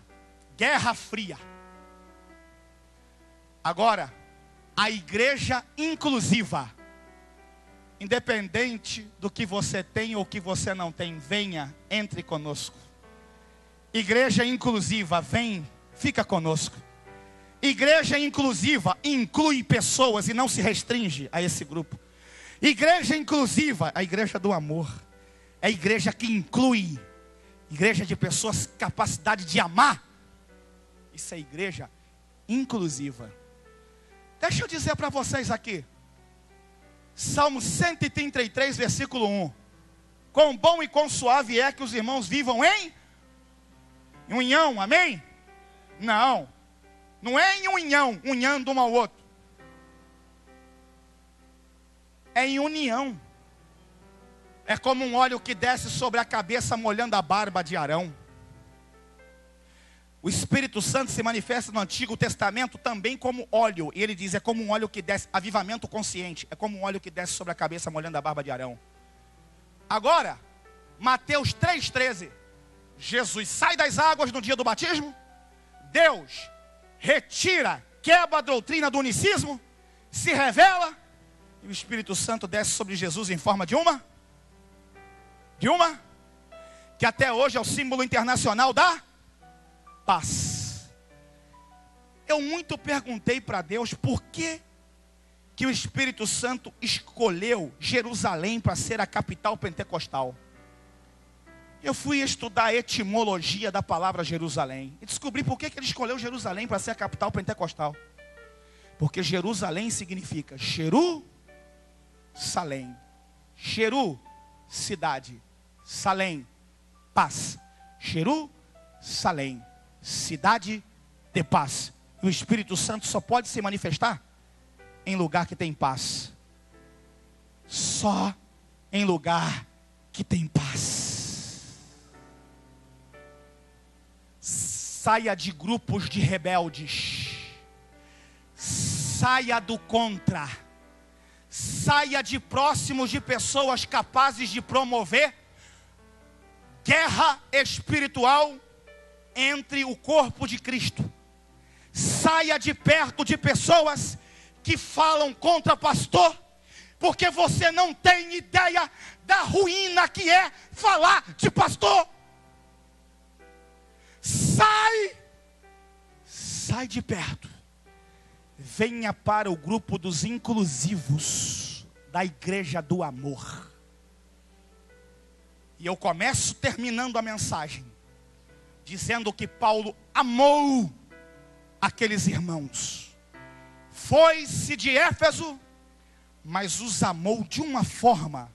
Guerra Fria. Agora, a igreja inclusiva, independente do que você tem ou que você não tem, venha, entre conosco. Igreja inclusiva, vem, fica conosco. Igreja inclusiva inclui pessoas e não se restringe a esse grupo. Igreja inclusiva, a igreja do amor, é a igreja que inclui, igreja de pessoas com capacidade de amar. Isso é igreja inclusiva. Deixa eu dizer para vocês aqui, Salmo 133, versículo 1. Quão bom e quão suave é que os irmãos vivam em união, amém? Não, não é em união, unhando um ao outro. É em união. É como um óleo que desce sobre a cabeça, molhando a barba de Arão. O Espírito Santo se manifesta no Antigo Testamento também como óleo. E ele diz, é como um óleo que desce, avivamento consciente. É como um óleo que desce sobre a cabeça, molhando a barba de Arão. Agora, Mateus 3,13. Jesus sai das águas no dia do batismo. Deus retira, quebra a doutrina do unicismo, se revela. E o Espírito Santo desce sobre Jesus em forma de uma, que até hoje é o símbolo internacional da paz. Eu muito perguntei para Deus por que o Espírito Santo escolheu Jerusalém para ser a capital pentecostal. Eu fui estudar a etimologia da palavra Jerusalém e descobri por que ele escolheu Jerusalém para ser a capital pentecostal. Porque Jerusalém significa Salém. Jeru, cidade. Salém, paz. Jerusalém, cidade de paz. E o Espírito Santo só pode se manifestar em lugar que tem paz. Só em lugar que tem paz. Saia de grupos de rebeldes. Saia do contra. Saia de próximos de pessoas capazes de promover guerra espiritual entre o corpo de Cristo. Saia de perto de pessoas que falam contra pastor, porque você não tem ideia da ruína que é falar de pastor. Sai de perto. Venha para o grupo dos inclusivos da igreja do amor. E eu começo terminando a mensagem, dizendo que Paulo amou aqueles irmãos. Foi-se de Éfeso, mas os amou de uma forma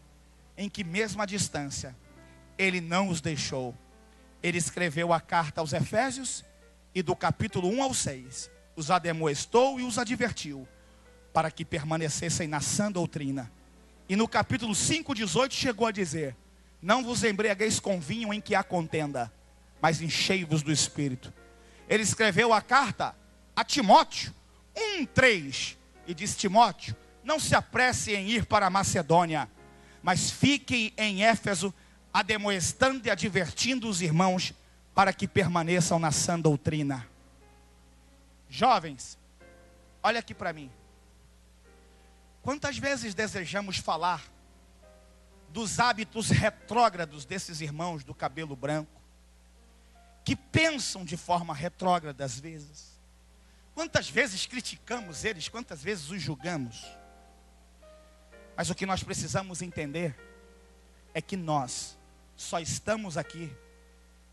em que mesmo à distância, ele não os deixou. Ele escreveu a carta aos Efésios e do capítulo 1 ao 6, os admoestou e os advertiu, para que permanecessem na sã doutrina. E no capítulo 5, 18, chegou a dizer: não vos embriagueis com vinho em que há contenda, mas enchei-vos do Espírito. Ele escreveu a carta a Timóteo, 1:3, e disse: Timóteo, não se apresse em ir para a Macedônia, mas fiquem em Éfeso, admoestando e advertindo os irmãos, para que permaneçam na sã doutrina. Jovens, olha aqui para mim. Quantas vezes desejamos falar dos hábitos retrógrados desses irmãos do cabelo branco, que pensam de forma retrógrada às vezes? Quantas vezes criticamos eles, quantas vezes os julgamos? Mas o que nós precisamos entender é que nós só estamos aqui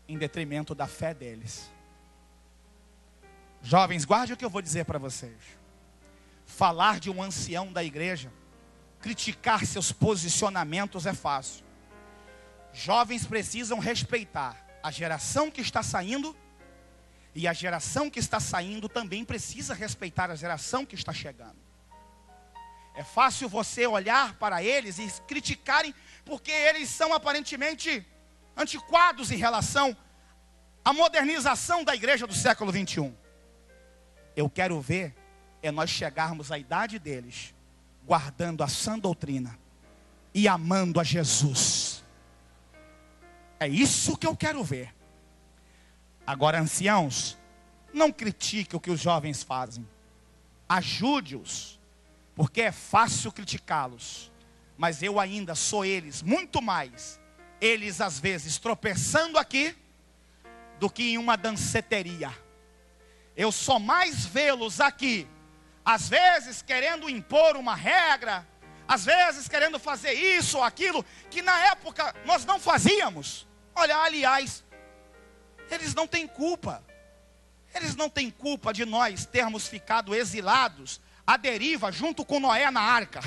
em detrimento da fé deles. Jovens, guarde o que eu vou dizer para vocês. Falar de um ancião da igreja, criticar seus posicionamentos é fácil. Jovens precisam respeitar a geração que está saindo, e a geração que está saindo também precisa respeitar a geração que está chegando. É fácil você olhar para eles e criticarem, porque eles são aparentemente antiquados em relação à modernização da igreja do século 21. Eu quero ver é nós chegarmos à idade deles, guardando a sã doutrina e amando a Jesus. É isso que eu quero ver. Agora, anciãos, não critique o que os jovens fazem. Ajude-os, porque é fácil criticá-los, mas eu ainda sou eles, muito mais. Eles às vezes tropeçando aqui, do que em uma danceteria. Eu sou mais vê-los aqui, às vezes querendo impor uma regra, às vezes querendo fazer isso ou aquilo, que na época nós não fazíamos. Olha, aliás, eles não têm culpa. Eles não têm culpa de nós termos ficado exilados, à deriva, junto com Noé na arca.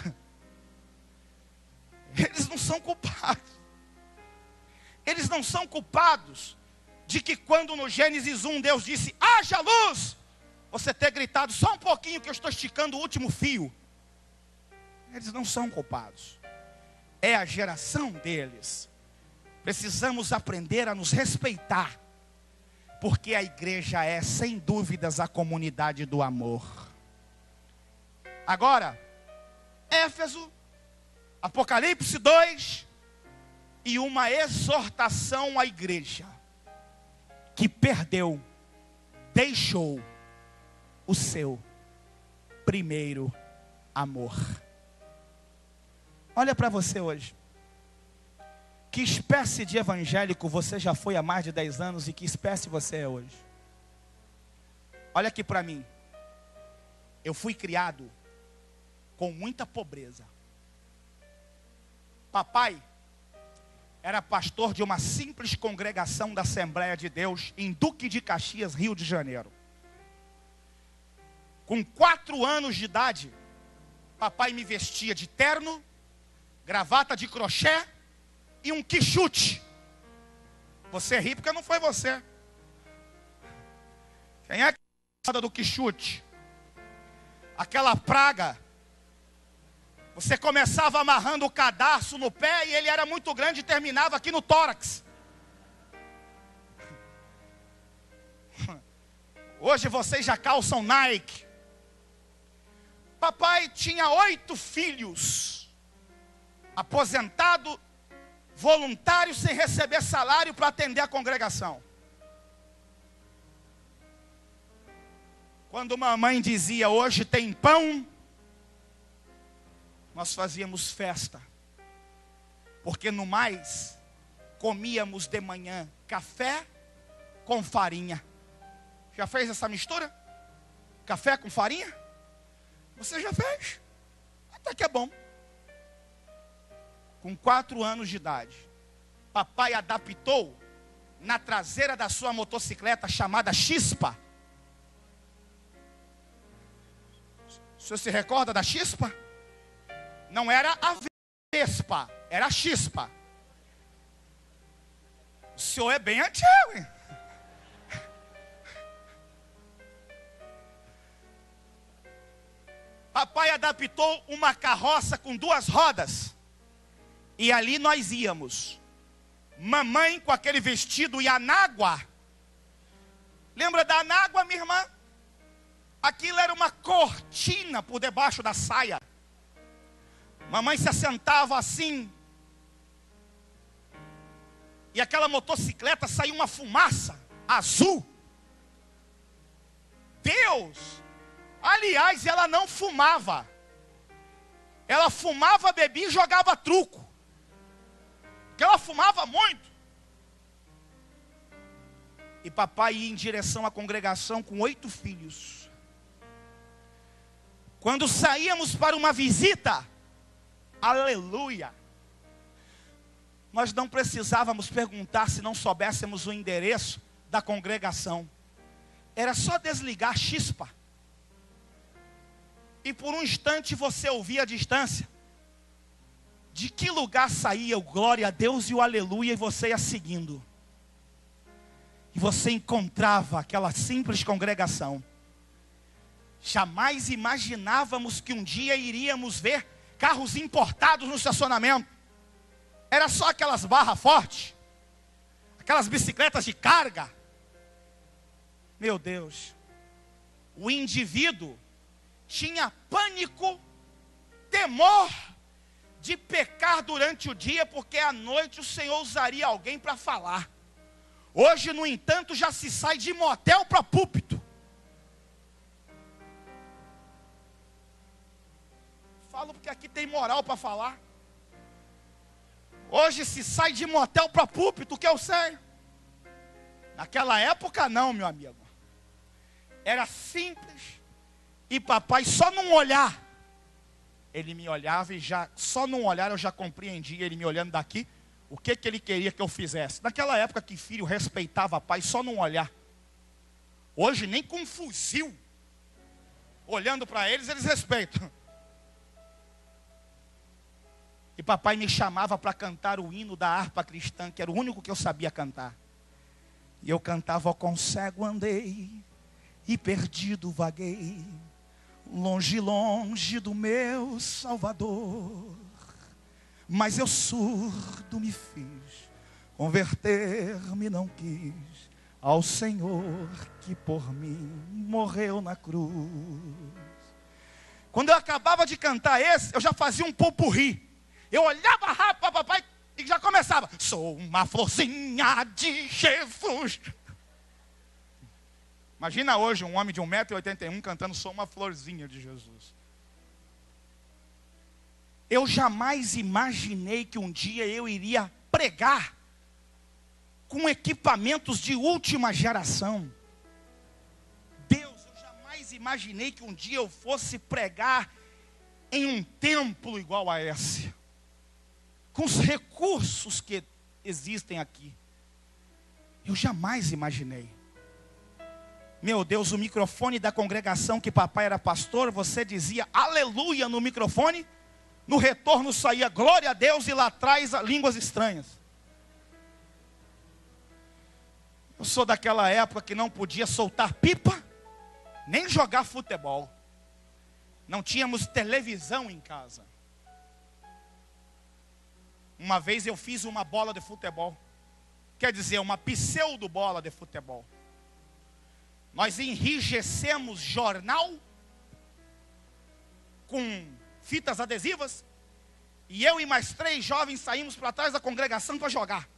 Eles não são culpados. Eles não são culpados de que quando no Gênesis 1 Deus disse: haja luz, você ter gritado só um pouquinho que eu estou esticando o último fio. Eles não são culpados. É a geração deles. Precisamos aprender a nos respeitar, porque a igreja é, sem dúvidas, a comunidade do amor. Agora, Éfeso, Apocalipse 2, e uma exortação à igreja que perdeu, deixou o seu primeiro amor. Olha para você hoje. Que espécie de evangélico você já foi há mais de 10 anos e que espécie você é hoje? Olha aqui para mim. Eu fui criado com muita pobreza. Papai era pastor de uma simples congregação da Assembleia de Deus em Duque de Caxias, Rio de Janeiro. Com 4 anos de idade, papai me vestia de terno, gravata de crochê e um quichute. Você ri porque não foi você. Quem é que fala do quichute? Aquela praga. Você começava amarrando o cadarço no pé e ele era muito grande e terminava aqui no tórax. Hoje vocês já calçam Nike. Papai tinha 8 filhos, aposentado, voluntário, sem receber salário para atender a congregação. Quando mamãe dizia: hoje tem pão, nós fazíamos festa, porque no mais, comíamos de manhã café com farinha. Já fez essa mistura? Café com farinha? Você já fez? Até que é bom. Com 4 anos de idade, papai adaptou na traseira da sua motocicleta chamada Chispa. O senhor se recorda da Chispa? Não era a Vespa, era a Chispa. O senhor é bem antigo, hein? Papai adaptou uma carroça com 2 rodas. E ali nós íamos. Mamãe com aquele vestido e anágua. Lembra da anágua, minha irmã? Aquilo era uma cortina por debaixo da saia. Mamãe se assentava assim. E aquela motocicleta saía uma fumaça azul. Deus! Aliás, ela não fumava. Ela fumava, bebia e jogava truco. Porque ela fumava muito. E papai ia em direção à congregação com 8 filhos. Quando saíamos para uma visita, aleluia, nós não precisávamos perguntar se não soubéssemos o endereço da congregação. Era só desligar a Chispa. E por um instante você ouvia a distância. De que lugar saía o glória a Deus e o aleluia, e você ia seguindo. E você encontrava aquela simples congregação. Jamais imaginávamos que um dia iríamos ver carros importados no estacionamento. Era só aquelas barras fortes, aquelas bicicletas de carga. Meu Deus, o indivíduo tinha pânico, temor de pecar durante o dia, porque à noite o Senhor usaria alguém para falar. Hoje, no entanto, já se sai de motel para púlpito. Falo porque aqui tem moral para falar. Hoje se sai de motel para púlpito, que eu sei. Naquela época não, meu amigo. Era simples. E papai só num olhar, ele me olhava e já, só num olhar eu já compreendia, ele me olhando daqui, o que ele queria que eu fizesse. Naquela época que filho respeitava pai só num olhar. Hoje nem com um fuzil, olhando para eles respeitam. E papai me chamava para cantar o hino da harpa cristã, que era o único que eu sabia cantar. E eu cantava: ó, com cego andei e perdido vaguei, longe, longe do meu Salvador. Mas eu surdo me fiz, converter-me não quis ao Senhor que por mim morreu na cruz. Quando eu acabava de cantar esse, eu já fazia um popurrí. Eu olhava rápido para papai e já começava: sou uma florzinha de Jesus. Imagina hoje um homem de 1,81 m cantando Sou uma florzinha de Jesus. Eu jamais imaginei que um dia eu iria pregar com equipamentos de última geração. Deus, eu jamais imaginei que um dia eu fosse pregar em um templo igual a esse, com os recursos que existem aqui. Eu jamais imaginei. Meu Deus, o microfone da congregação que papai era pastor, você dizia aleluia no microfone, no retorno saía glória a Deus e lá atrás línguas estranhas. Eu sou daquela época que não podia soltar pipa, nem jogar futebol. Não tínhamos televisão em casa. Uma vez eu fiz uma bola de futebol, quer dizer, uma pseudo bola de futebol. Nós enrijecemos jornal com fitas adesivas, e eu e mais 3 jovens saímos para trás da congregação para jogar.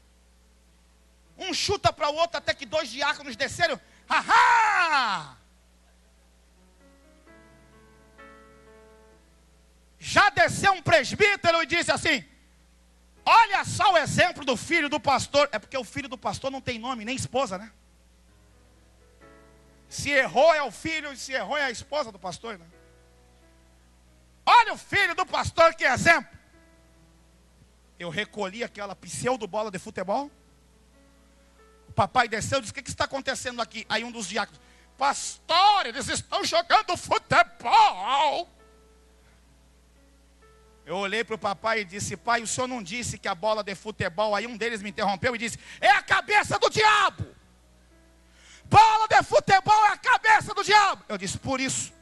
Um chuta para o outro até que 2 diáconos desceram. Ahá! Já desceu um presbítero e disse assim: olha só o exemplo do filho do pastor. É porque o filho do pastor não tem nome, nem esposa, né? Se errou é o filho, e se errou é a esposa do pastor, né? Olha o filho do pastor, que exemplo. Eu recolhi aquela pseudo bola de futebol. O papai desceu e disse: o que está acontecendo aqui? Aí um dos diáconos: pastor, eles estão jogando futebol. Eu olhei para o papai e disse: pai, o senhor não disse que a bola de futebol? Aí um deles me interrompeu e disse: é a cabeça do diabo. Bola de futebol é a cabeça do diabo. Eu disse: por isso,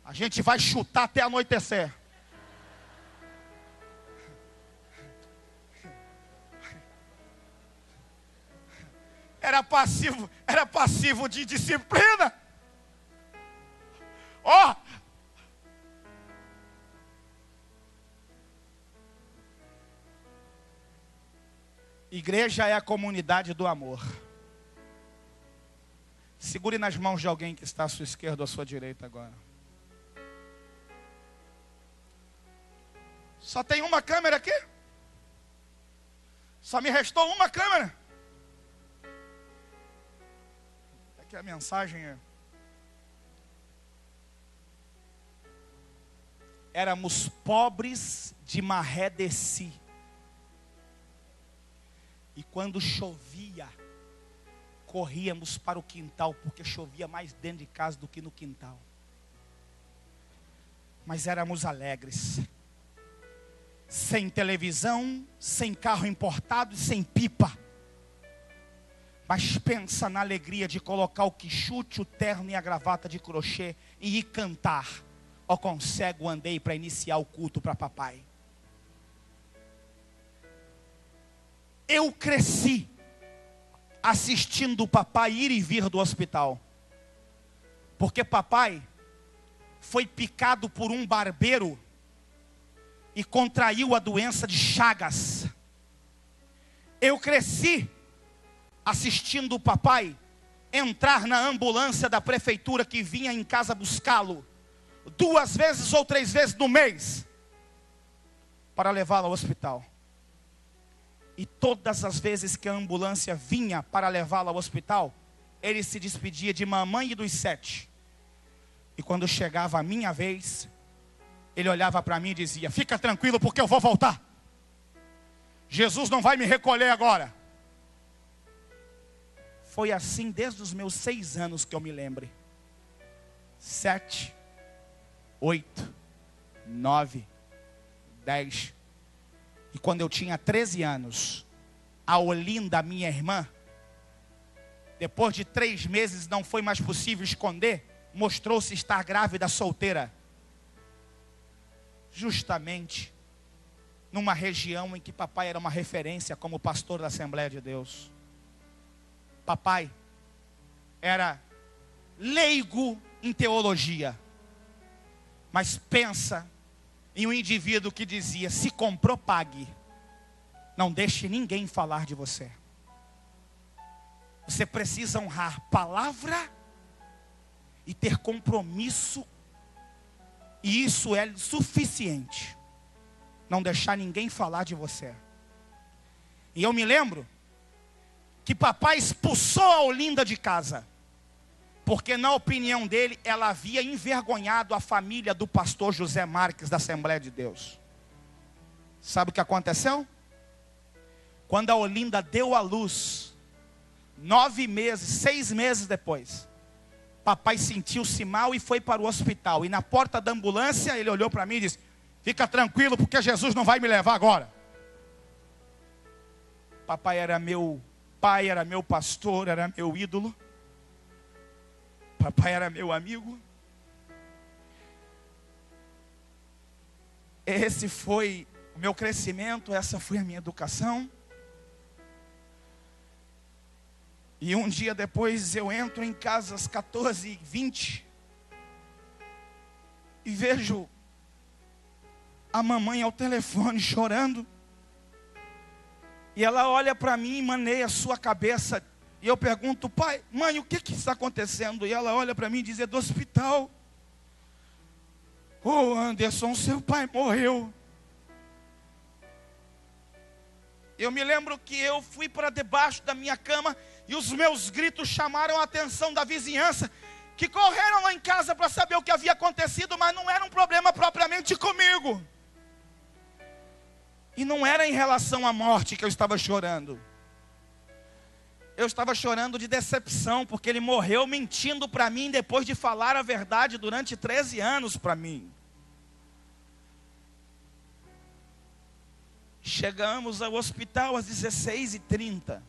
a gente vai chutar até anoitecer. Era passivo de disciplina. Ó, igreja é a comunidade do amor. Segure nas mãos de alguém que está à sua esquerda ou à sua direita agora. Só tem uma câmera aqui? Só me restou uma câmera? É que a mensagem é: éramos pobres de maré de si. E quando chovia, corríamos para o quintal, porque chovia mais dentro de casa do que no quintal. Mas éramos alegres. Sem televisão, sem carro importado e sem pipa. Mas pensa na alegria de colocar o quichute, o terno e a gravata de crochê e ir cantar. Ó, com cego andei para iniciar o culto para papai. Eu cresci assistindo o papai ir e vir do hospital. Porque papai foi picado por um barbeiro e contraiu a doença de Chagas. Eu cresci assistindo o papai entrar na ambulância da prefeitura que vinha em casa buscá-lo 2 vezes ou 3 vezes no mês para levá-lo ao hospital. E todas as vezes que a ambulância vinha para levá-lo ao hospital, ele se despedia de mamãe e dos 7. E quando chegava a minha vez, ele olhava para mim e dizia: fica tranquilo porque eu vou voltar. Jesus não vai me recolher agora. Foi assim desde os meus 6 anos que eu me lembre. 7, 8, 9, 10. E quando eu tinha 13 anos, a Olinda, minha irmã, depois de 3 meses não foi mais possível esconder, mostrou-se estar grávida, solteira. Justamente numa região em que papai era uma referência como pastor da Assembleia de Deus. Papai era leigo em teologia, mas pensa em um indivíduo que dizia: se comprou, pague. Não deixe ninguém falar de você. Você precisa honrar palavra e ter compromisso. E isso é suficiente. Não deixar ninguém falar de você. E eu me lembro que papai expulsou a Olinda de casa, porque na opinião dele, ela havia envergonhado a família do pastor José Marques da Assembleia de Deus. Sabe o que aconteceu? Quando a Olinda deu à luz, 9 meses, 6 meses depois, papai sentiu-se mal e foi para o hospital. E na porta da ambulância, ele olhou para mim e disse: fica tranquilo porque Jesus não vai me levar agora. Papai era meu pai, era meu pastor, era meu ídolo. Papai era meu amigo. Esse foi o meu crescimento, essa foi a minha educação. E um dia depois eu entro em casa às 14h20 e vejo a mamãe ao telefone chorando. E ela olha para mim e maneia a sua cabeça. E eu pergunto: pai, mãe, o que está acontecendo? E ela olha para mim e diz: é do hospital. Ô Anderson, seu pai morreu. Eu me lembro que eu fui para debaixo da minha cama e os meus gritos chamaram a atenção da vizinhança, que correram lá em casa para saber o que havia acontecido, mas não era um problema propriamente comigo. E não era em relação à morte que eu estava chorando. Eu estava chorando de decepção, porque ele morreu mentindo para mim depois de falar a verdade durante 13 anos para mim. Chegamos ao hospital às 16h30.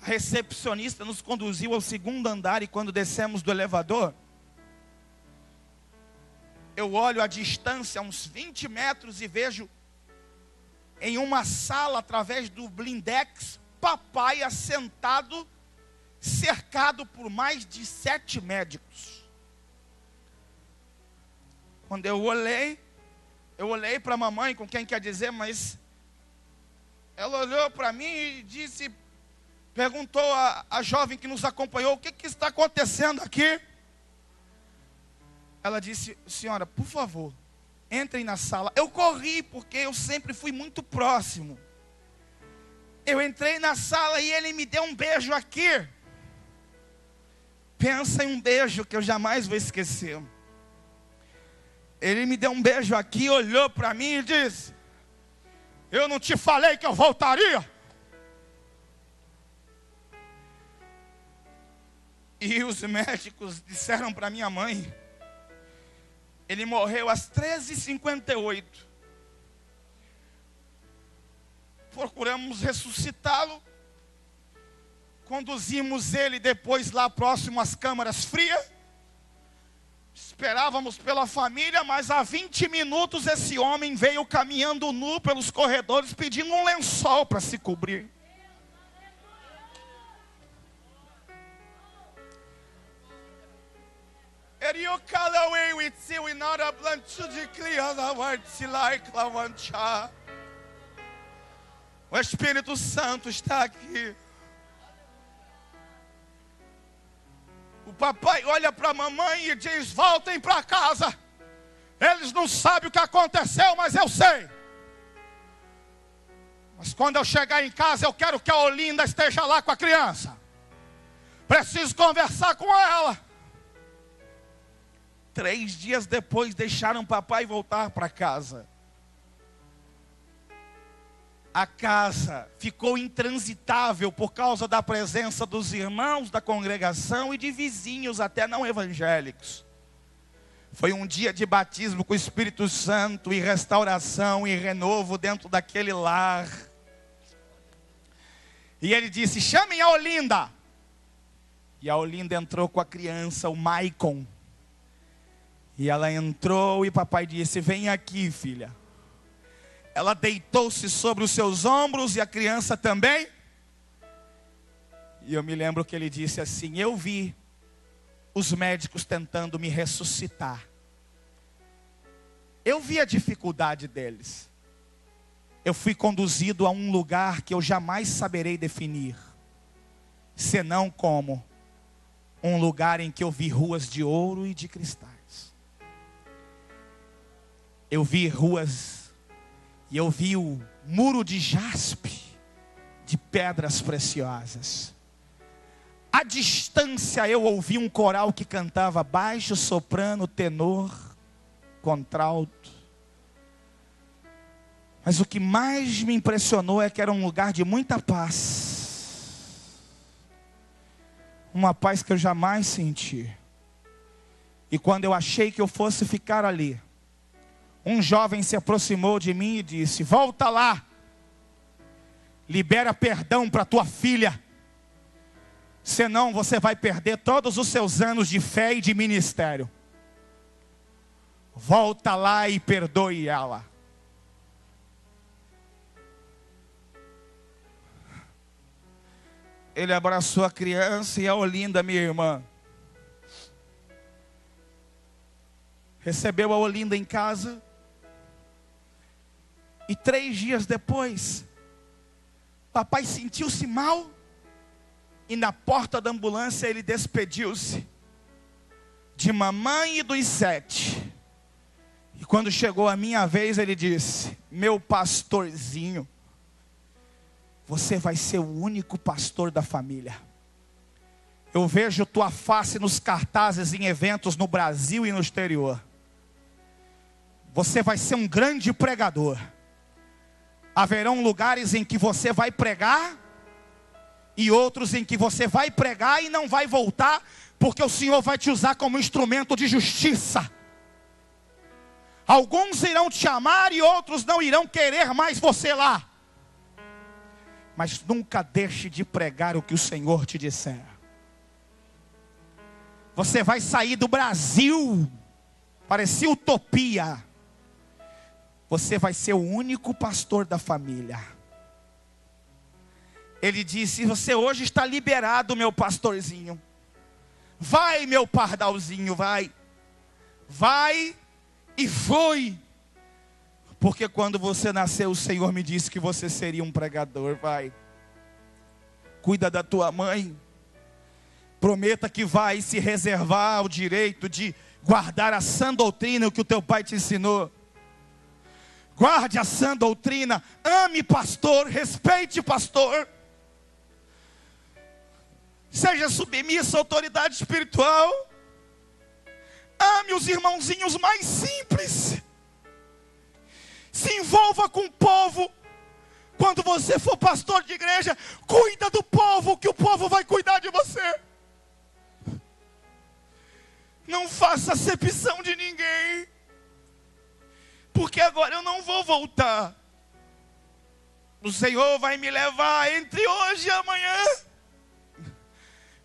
A recepcionista nos conduziu ao segundo andar e quando descemos do elevador, eu olho à distância, uns 20 metros, e vejo em uma sala, através do blindex, papai assentado, cercado por mais de 7 médicos. Quando eu olhei para a mamãe, com quem quer dizer, mas ela olhou para mim e disse, perguntou a jovem que nos acompanhou, o que está acontecendo aqui? Ela disse, senhora, por favor, entrem na sala. Eu corri, porque eu sempre fui muito próximo. Eu entrei na sala e ele me deu um beijo aqui. Pensa em um beijo que eu jamais vou esquecer. Ele me deu um beijo aqui, olhou para mim e disse, eu não te falei que eu voltaria? E os médicos disseram para minha mãe, ele morreu às 13h58. Procuramos ressuscitá-lo. Conduzimos ele depois lá próximo às câmaras frias. Esperávamos pela família, mas há 20 minutos esse homem veio caminhando nu pelos corredores, pedindo um lençol para se cobrir. O Espírito Santo está aqui. O papai olha para a mamãe e diz, voltem para casa. Eles não sabem o que aconteceu, mas eu sei. Mas quando eu chegar em casa, eu quero que a Olinda esteja lá com a criança. Preciso conversar com ela. 3 dias depois, deixaram o papai voltar para casa. A casa ficou intransitável por causa da presença dos irmãos da congregação e de vizinhos até não evangélicos. Foi um dia de batismo com o Espírito Santo e restauração e renovo dentro daquele lar. E ele disse, chamem a Olinda. E a Olinda entrou com a criança, o Maicon. E ela entrou e papai disse, vem aqui, filha. Ela deitou-se sobre os seus ombros e a criança também. E eu me lembro que ele disse assim, eu vi os médicos tentando me ressuscitar. Eu vi a dificuldade deles. Eu fui conduzido a um lugar que eu jamais saberei definir, senão como um lugar em que eu vi ruas de ouro e de cristais. Eu vi ruas e eu vi o muro de jaspe, de pedras preciosas. À distância eu ouvi um coral que cantava baixo, soprano, tenor, contralto. Mas o que mais me impressionou é que era um lugar de muita paz. Uma paz que eu jamais senti. E quando eu achei que eu fosse ficar ali, um jovem se aproximou de mim e disse, volta lá, libera perdão para tua filha, senão você vai perder todos os seus anos de fé e de ministério. Volta lá e perdoe ela. Ele abraçou a criança e a Olinda, minha irmã, recebeu a Olinda em casa. E 3 dias depois, papai sentiu-se mal. E na porta da ambulância ele despediu-se de mamãe e dos 7. E quando chegou a minha vez, ele disse, meu pastorzinho, você vai ser o único pastor da família. Eu vejo tua face nos cartazes em eventos no Brasil e no exterior. você vai ser um grande pregador. Haverão lugares em que você vai pregar, e outros em que você vai pregar e não vai voltar, porque o Senhor vai te usar como instrumento de justiça. Alguns irão te amar e outros não irão querer mais você lá. Mas nunca deixe de pregar o que o Senhor te disser. Você vai sair do Brasil, parecia utopia. Você vai ser o único pastor da família. Ele disse: você hoje está liberado, meu pastorzinho. Vai, meu pardalzinho, vai. Vai e foi. Porque quando você nasceu, o Senhor me disse que você seria um pregador. Vai. Cuida da tua mãe. Prometa que vai se reservar o direito de guardar a sã doutrina, o que o teu pai te ensinou. Guarde a sã doutrina. Ame pastor, respeite pastor. Seja submisso à autoridade espiritual. Ame os irmãozinhos mais simples. Se envolva com o povo. Quando você for pastor de igreja, cuida do povo, que o povo vai cuidar de você. Não faça acepção de ninguém. Porque agora eu não vou voltar. O Senhor vai me levar entre hoje e amanhã.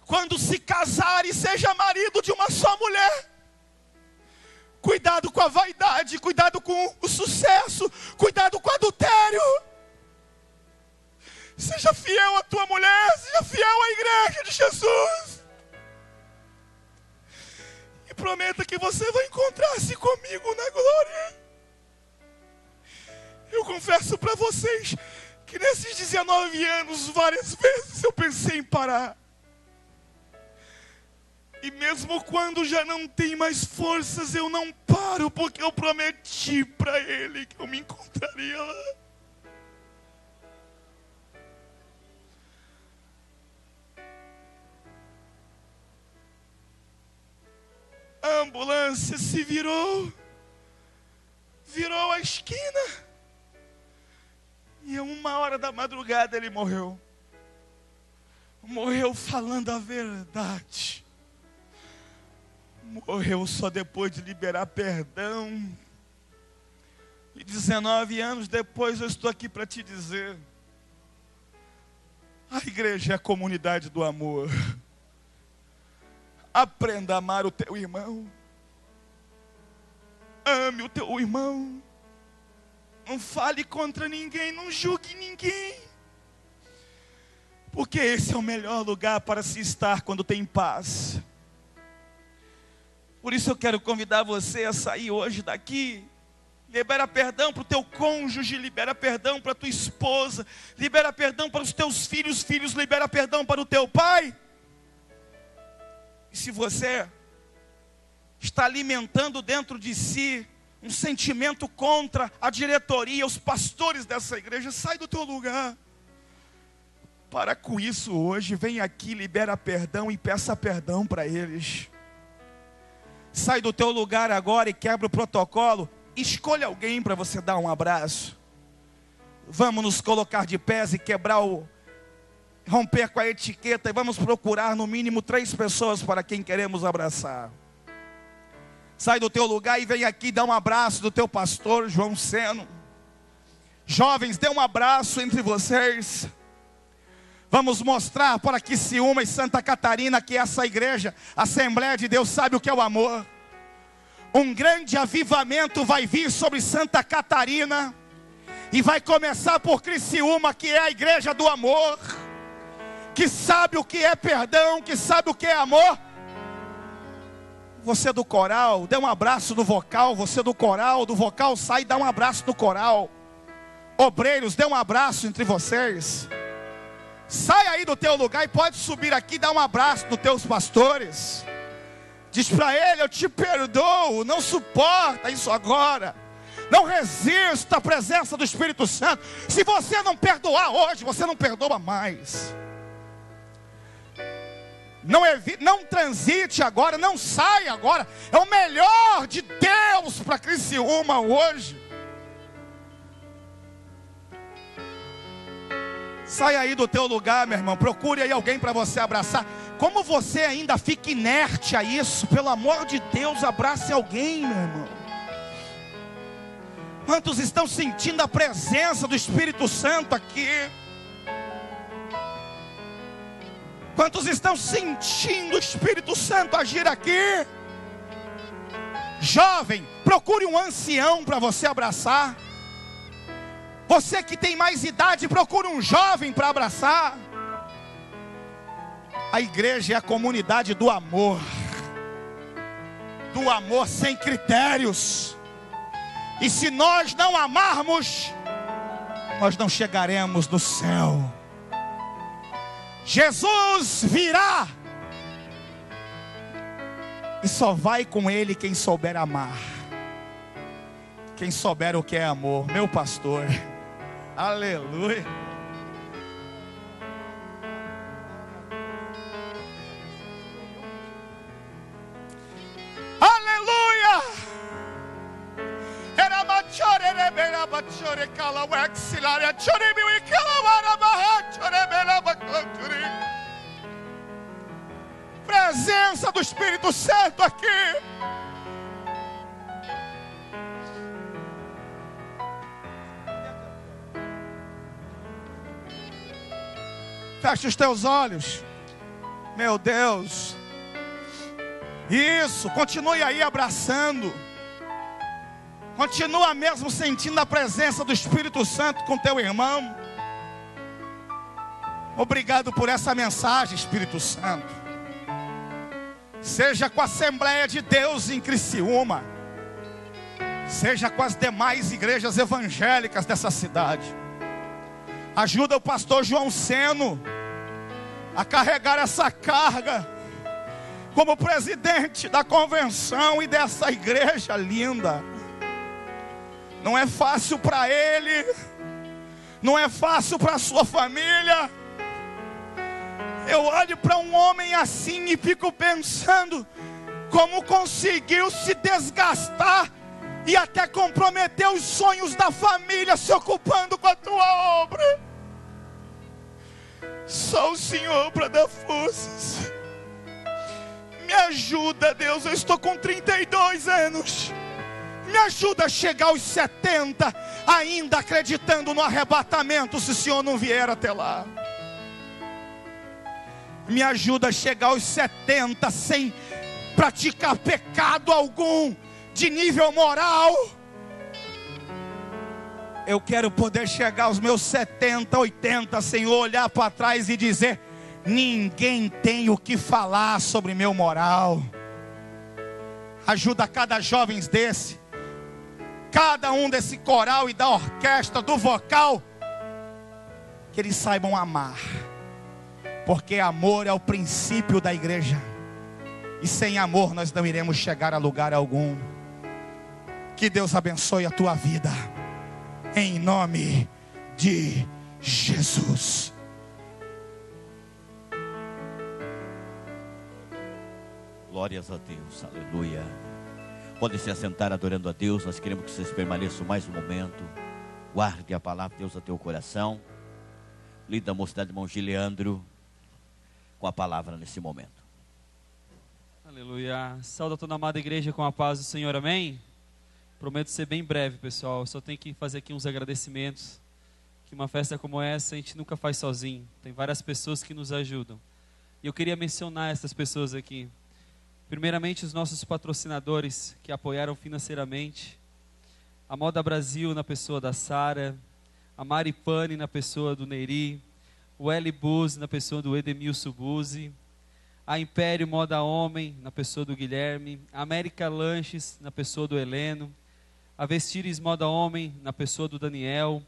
Quando se casar e seja marido de uma só mulher. Cuidado com a vaidade, cuidado com o sucesso, cuidado com o adultério. Seja fiel à tua mulher, seja fiel à igreja de Jesus. E prometa que você vai encontrar-se comigo na glória. Eu confesso para vocês que nesses 19 anos, várias vezes eu pensei em parar. E mesmo quando já não tem mais forças, eu não paro, porque eu prometi para Ele que eu me encontraria lá. A ambulância se virou a esquina, e a 1h da madrugada ele morreu. Morreu falando a verdade. Morreu só depois de liberar perdão. E 19 anos depois eu estou aqui para te dizer: a igreja é a comunidade do amor. Aprenda a amar o teu irmão. Ame o teu irmão. Não fale contra ninguém, não julgue ninguém. Porque esse é o melhor lugar para se estar quando tem paz. Por isso eu quero convidar você a sair hoje daqui. Libera perdão para o teu cônjuge, libera perdão para a tua esposa, libera perdão para os teus filhos, libera perdão para o teu pai. E se você está alimentando dentro de si um sentimento contra a diretoria, os pastores dessa igreja, sai do teu lugar. Para com isso hoje, vem aqui, libera perdão e peça perdão para eles. Sai do teu lugar agora e quebra o protocolo. Escolha alguém para você dar um abraço. Vamos nos colocar de pés e romper com a etiqueta, e vamos procurar no mínimo 3 pessoas para quem queremos abraçar. Sai do teu lugar e vem aqui dar um abraço do teu pastor João Seno. Jovens, dê um abraço entre vocês. Vamos mostrar para Criciúma e Santa Catarina que essa igreja, a Assembleia de Deus, sabe o que é o amor. Um grande avivamento vai vir sobre Santa Catarina e vai começar por Criciúma, que é a igreja do amor, que sabe o que é perdão, que sabe o que é amor. Você do coral, dê um abraço no vocal. Você do vocal sai e dá um abraço no coral. Obreiros, dê um abraço entre vocês. Sai aí do teu lugar e pode subir aqui e dar um abraço nos teus pastores. Diz para ele: eu te perdoo. Não suporta isso agora. Não resista à presença do Espírito Santo. Se você não perdoar hoje, você não perdoa mais. Não transite agora, não saia agora. É o melhor de Deus para Criciúma hoje. Sai aí do teu lugar, meu irmão. Procure aí alguém para você abraçar. Como você ainda fica inerte a isso, pelo amor de Deus, abrace alguém, meu irmão. Quantos estão sentindo a presença do Espírito Santo aqui? Quantos estão sentindo o Espírito Santo agir aqui? Jovem, procure um ancião para você abraçar. Você que tem mais idade, procure um jovem para abraçar. A igreja é a comunidade do amor sem critérios. E se nós não amarmos, nós não chegaremos no céu. Jesus virá, e só vai com Ele quem souber amar, quem souber o que é amor. Meu pastor, aleluia. Aleluia. Era machore rebela machore cala waxilaria chore mi cala vara barra chore bela bacanturi. Presença do Espírito Santo aqui. Feche os teus olhos. Meu Deus. Isso, continue aí abraçando. Continua mesmo sentindo a presença do Espírito Santo com teu irmão. Obrigado por essa mensagem, Espírito Santo. Seja com a Assembleia de Deus em Criciúma, seja com as demais igrejas evangélicas dessa cidade. Ajuda o pastor João Seno a carregar essa carga como presidente da convenção e dessa igreja linda. Não é fácil para ele, não é fácil para a sua família. Eu olho para um homem assim e fico pensando como conseguiu se desgastar e até comprometer os sonhos da família se ocupando com a tua obra. Só o Senhor para dar forças. Me ajuda, Deus, eu estou com 32 anos. Me ajuda a chegar aos 70, ainda acreditando no arrebatamento, se o Senhor não vier até lá. Me ajuda a chegar aos 70 sem praticar pecado algum de nível moral. Eu quero poder chegar aos meus 70, 80, Senhor, olhar para trás e dizer: ninguém tem o que falar sobre meu moral. Ajuda cada jovem desse, cada um desse coral e da orquestra, do vocal, que eles saibam amar, porque amor é o princípio da igreja, e sem amor nós não iremos chegar a lugar algum. Que Deus abençoe a tua vida, em nome de Jesus. Glórias a Deus, aleluia. Podem se assentar adorando a Deus. Nós queremos que vocês permaneçam mais um momento. Guarde a palavra de Deus no teu coração. Lida a mocidade, irmão Gileandro, com a palavra nesse momento. Aleluia. Sauda toda a amada igreja com a paz do Senhor, amém? Prometo ser bem breve, pessoal. Só tenho que fazer aqui uns agradecimentos. Que uma festa como essa a gente nunca faz sozinho. Tem várias pessoas que nos ajudam. E eu queria mencionar essas pessoas aqui. Primeiramente, os nossos patrocinadores que apoiaram financeiramente. A Moda Brasil na pessoa da Sara. A Maripane na pessoa do Neri. O L Buzzi na pessoa do Edemilson Buzzi. A Império Moda Homem na pessoa do Guilherme. A América Lanches na pessoa do Heleno. A Vestires Moda Homem na pessoa do Daniel.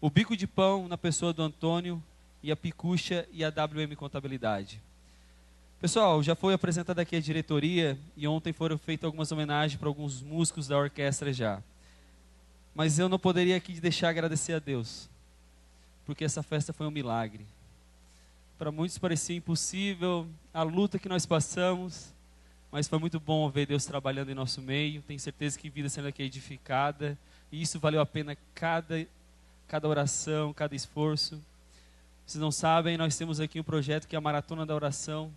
O Bico de Pão na pessoa do Antônio. E a Picucha e a WM Contabilidade. Pessoal, já foi apresentada aqui a diretoria e ontem foram feitas algumas homenagens para alguns músicos da orquestra já. Mas eu não poderia aqui deixar de agradecer a Deus, porque essa festa foi um milagre. Para muitos parecia impossível a luta que nós passamos, mas foi muito bom ver Deus trabalhando em nosso meio. Tenho certeza que vida sendo aqui edificada, e isso valeu a pena cada oração, cada esforço. Vocês não sabem, nós temos aqui um projeto que é a Maratona da Oração.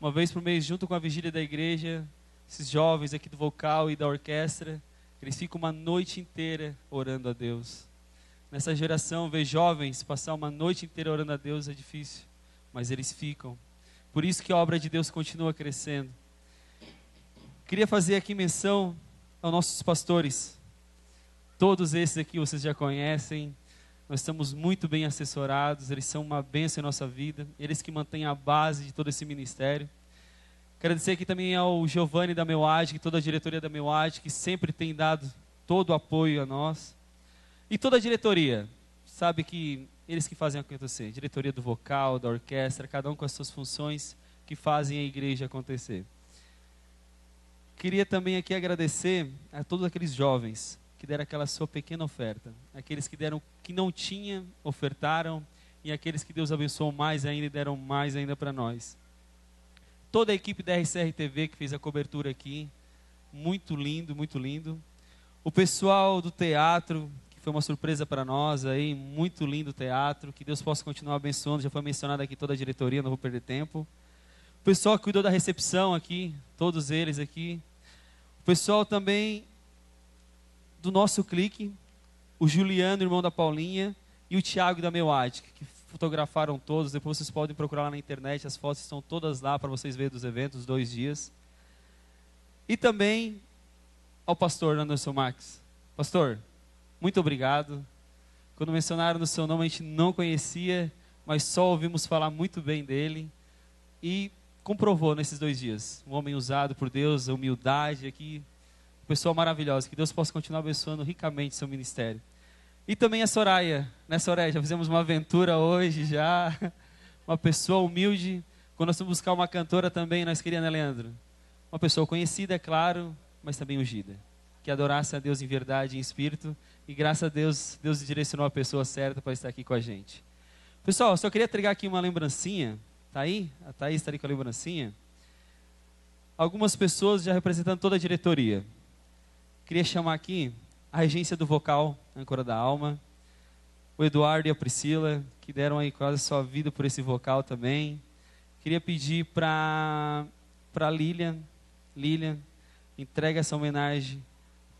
Uma vez por mês, junto com a vigília da igreja, esses jovens aqui do vocal e da orquestra, eles ficam uma noite inteira orando a Deus. Nessa geração, ver jovens passar uma noite inteira orando a Deus é difícil, mas eles ficam. Por isso que a obra de Deus continua crescendo. Queria fazer aqui menção aos nossos pastores. Todos esses aqui vocês já conhecem. Nós estamos muito bem assessorados, eles são uma bênção em nossa vida, eles que mantêm a base de todo esse ministério. Quero dizer aqui também ao Giovanni da Meuad, toda a diretoria da Meuad, que sempre tem dado todo o apoio a nós. E toda a diretoria, sabe que eles que fazem acontecer, diretoria do vocal, da orquestra, cada um com as suas funções que fazem a igreja acontecer. Queria também aqui agradecer a todos aqueles jovens que deram aquela sua pequena oferta, aqueles que deram, que não tinham, ofertaram, e aqueles que Deus abençoou mais ainda e deram mais ainda para nós. Toda a equipe da RCR TV que fez a cobertura aqui, muito lindo, muito lindo. O pessoal do teatro, que foi uma surpresa para nós aí, muito lindo o teatro, que Deus possa continuar abençoando, já foi mencionado aqui toda a diretoria, não vou perder tempo. O pessoal que cuidou da recepção aqui, todos eles aqui. O pessoal também do nosso clique, o Juliano, irmão da Paulinha, e o Tiago da Meuad, que fotografaram todos. Depois vocês podem procurar lá na internet, as fotos estão todas lá para vocês verem dos eventos, os 2 dias. E também ao pastor Anderson Max. Pastor, muito obrigado. Quando mencionaram no seu nome, a gente não conhecia, mas só ouvimos falar muito bem dele. E comprovou nesses 2 dias. Um homem usado por Deus, a humildade aqui. Pessoa maravilhosa. Que Deus possa continuar abençoando ricamente seu ministério. E também a Soraya. Né, Soraya? Já fizemos uma aventura hoje, já. Uma pessoa humilde. Quando nós fomos buscar uma cantora também, nós queríamos, né, Leandro? Uma pessoa conhecida, é claro, mas também ungida. Que adorasse a Deus em verdade e em espírito. E graças a Deus, Deus direcionou a pessoa certa para estar aqui com a gente. Pessoal, só queria entregar aqui uma lembrancinha. Tá aí? A Thaís está ali com a lembrancinha. Algumas pessoas já representando toda a diretoria. Queria chamar aqui a regência do vocal, âncora da alma. O Eduardo e a Priscila, que deram aí quase a sua vida por esse vocal também. Queria pedir para Lilian, entrega essa homenagem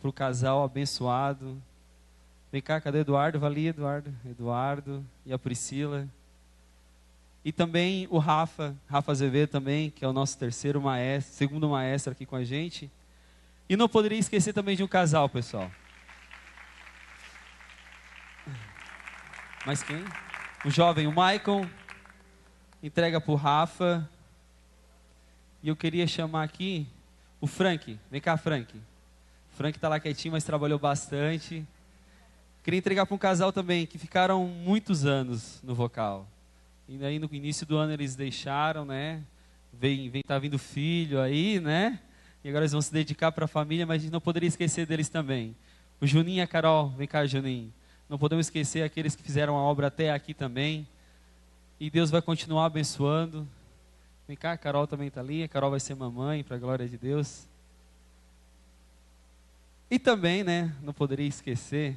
para o casal abençoado. Vem cá, cadê o Eduardo? Vali, Eduardo e a Priscila. E também o Rafa Azevedo também, que é o nosso segundo maestro aqui com a gente. E não poderia esquecer também de um casal, pessoal. Mas quem? O jovem, o Michael, entrega para o Rafa. E eu queria chamar aqui o Frank. Vem cá, Frank. O Frank está lá quietinho, mas trabalhou bastante. Queria entregar para um casal também, que ficaram muitos anos no vocal. E aí no início do ano eles deixaram, né? Tá vindo filho aí, né? E agora eles vão se dedicar para a família, mas a gente não poderia esquecer deles também. O Juninho e a Carol, vem cá, Juninho. Não podemos esquecer aqueles que fizeram a obra até aqui também. E Deus vai continuar abençoando. Vem cá, a Carol também está ali. A Carol vai ser mamãe, para a glória de Deus. E também, né? Não poderia esquecer.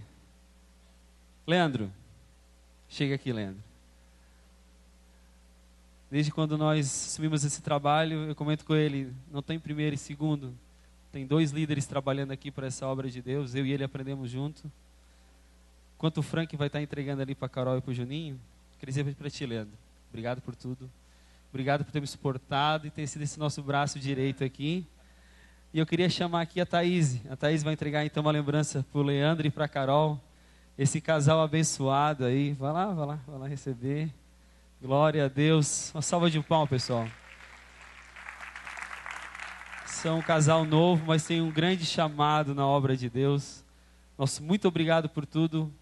Leandro. Chega aqui, Leandro. Desde quando nós assumimos esse trabalho, eu comento com ele, não tem primeiro e segundo. Tem 2 líderes trabalhando aqui para essa obra de Deus. Eu e ele aprendemos junto. Enquanto o Frank vai estar entregando ali para a Carol e para o Juninho, queria dizer para ti, Leandro, obrigado por tudo. Obrigado por ter me suportado e ter sido esse nosso braço direito aqui. E eu queria chamar aqui a Thaís. A Thaís vai entregar então uma lembrança para o Leandro e para a Carol. Esse casal abençoado aí. Vai lá receber. Glória a Deus. Uma salva de palmas, pessoal. São um casal novo, mas tem um grande chamado na obra de Deus. Nosso muito obrigado por tudo.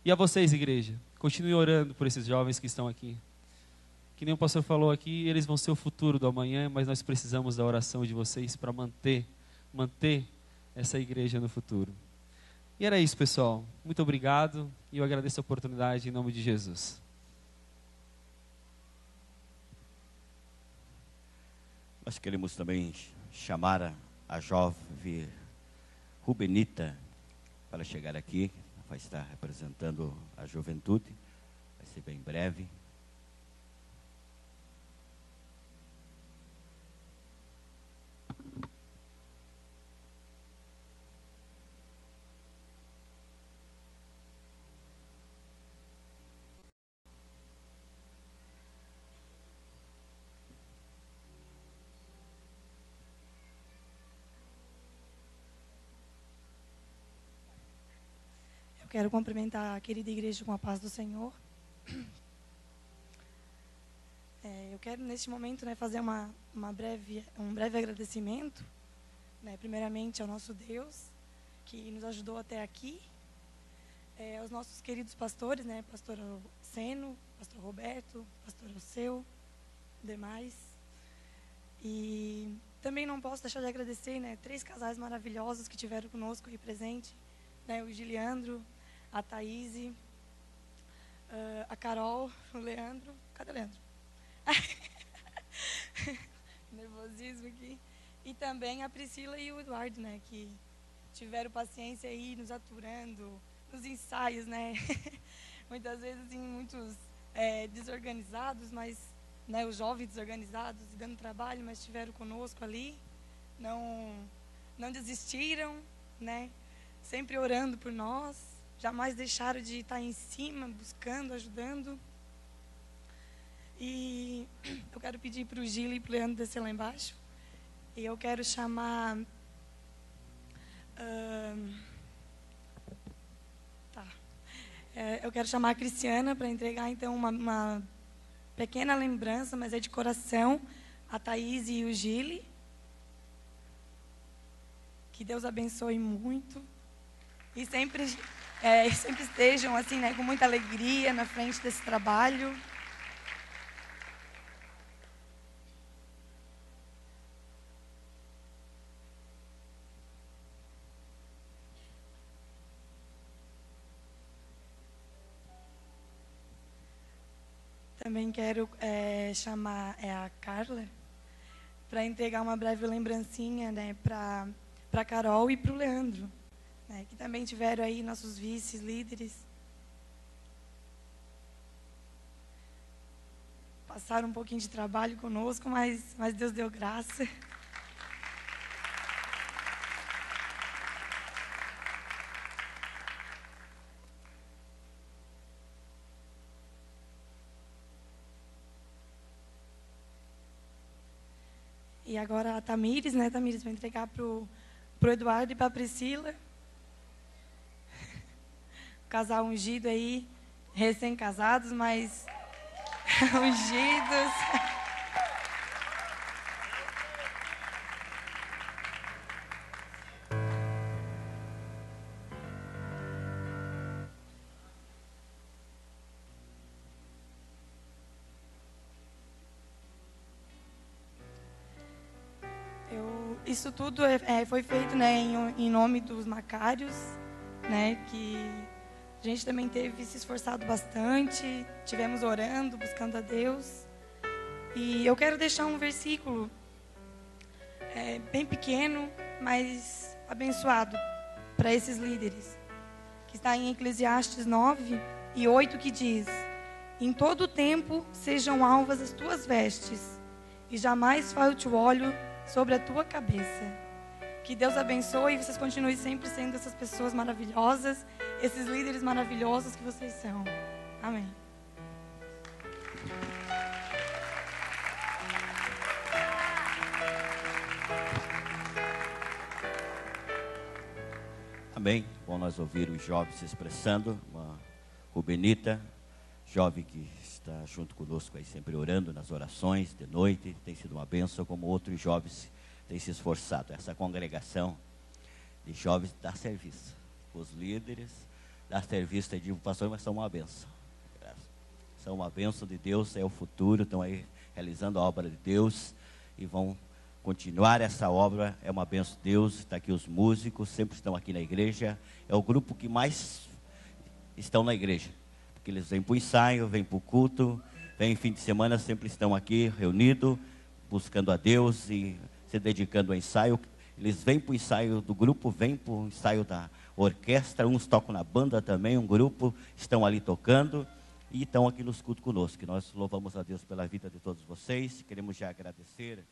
E a vocês, igreja, continue orando por esses jovens que estão aqui. Que nem o pastor falou aqui, eles vão ser o futuro do amanhã, mas nós precisamos da oração de vocês para manter essa igreja no futuro. E era isso, pessoal. Muito obrigado e eu agradeço a oportunidade em nome de Jesus. Nós queremos também chamar a jovem Rubenita para chegar aqui, vai estar representando a juventude, vai ser bem breve. Eu quero cumprimentar a querida igreja com a paz do Senhor. Eu quero, neste momento, fazer um breve agradecimento, primeiramente ao nosso Deus, que nos ajudou até aqui, aos nossos queridos pastores, pastor Seno, pastor Roberto, pastor Alceu, demais. E também não posso deixar de agradecer, 3 casais maravilhosos que tiveram conosco aí presente, o Giliandro, a Thaís, a Carol, o Leandro. Cadê o Leandro? Nervosismo aqui. E também a Priscila e o Eduardo, que tiveram paciência aí nos aturando, nos ensaios, Muitas vezes, assim, muitos desorganizados, mas, os jovens desorganizados e dando trabalho, mas estiveram conosco ali, não desistiram, sempre orando por nós, jamais deixaram de estar em cima, buscando, ajudando. E eu quero pedir para o Gil e para o Leandro descer lá embaixo. E eu quero chamar... eu quero chamar a Cristiana para entregar, então, uma pequena lembrança, mas é de coração, a Thaís e o Gil. Que Deus abençoe muito. E sempre estejam assim, com muita alegria na frente desse trabalho. Também quero chamar a Carla para entregar uma breve lembrancinha, para a Carol e para o Leandro, que também tiveram aí nossos vices, líderes. Passaram um pouquinho de trabalho conosco, mas Deus deu graça. E agora a Tamires, Tamires vai entregar para o Eduardo e para a Priscila. Casal ungido aí, recém-casados, mas ungidos. Isso tudo foi feito em nome dos Macários, que a gente também teve se esforçado bastante, tivemos orando, buscando a Deus. E eu quero deixar um versículo bem pequeno, mas abençoado para esses líderes, que está em Eclesiastes 9:8, que diz: em todo tempo sejam alvas as tuas vestes, e jamais falte o óleo sobre a tua cabeça. Que Deus abençoe e vocês continuem sempre sendo essas pessoas maravilhosas, esses líderes maravilhosos que vocês são. Amém. Amém. Bom nós ouvir os jovens se expressando. Uma Rubenita, jovem que está junto conosco aí sempre orando nas orações de noite, tem sido uma bênção, como outros jovens têm se esforçado. Essa congregação de jovens dá serviço, os líderes dá serviço, eu digo, pastor, mas são uma bênção, são uma bênção de Deus, é o futuro, estão aí realizando a obra de Deus e vão continuar essa obra, é uma bênção de Deus. Está aqui os músicos, sempre estão aqui na igreja, é o grupo que mais estão na igreja, que eles vêm para o ensaio, vêm para o culto, vêm fim de semana, sempre estão aqui reunidos, buscando a Deus e se dedicando ao ensaio. Eles vêm para o ensaio do grupo, vêm para o ensaio da orquestra, uns tocam na banda também, um grupo, estão ali tocando e estão aqui nos cultos conosco. Nós louvamos a Deus pela vida de todos vocês, queremos já agradecer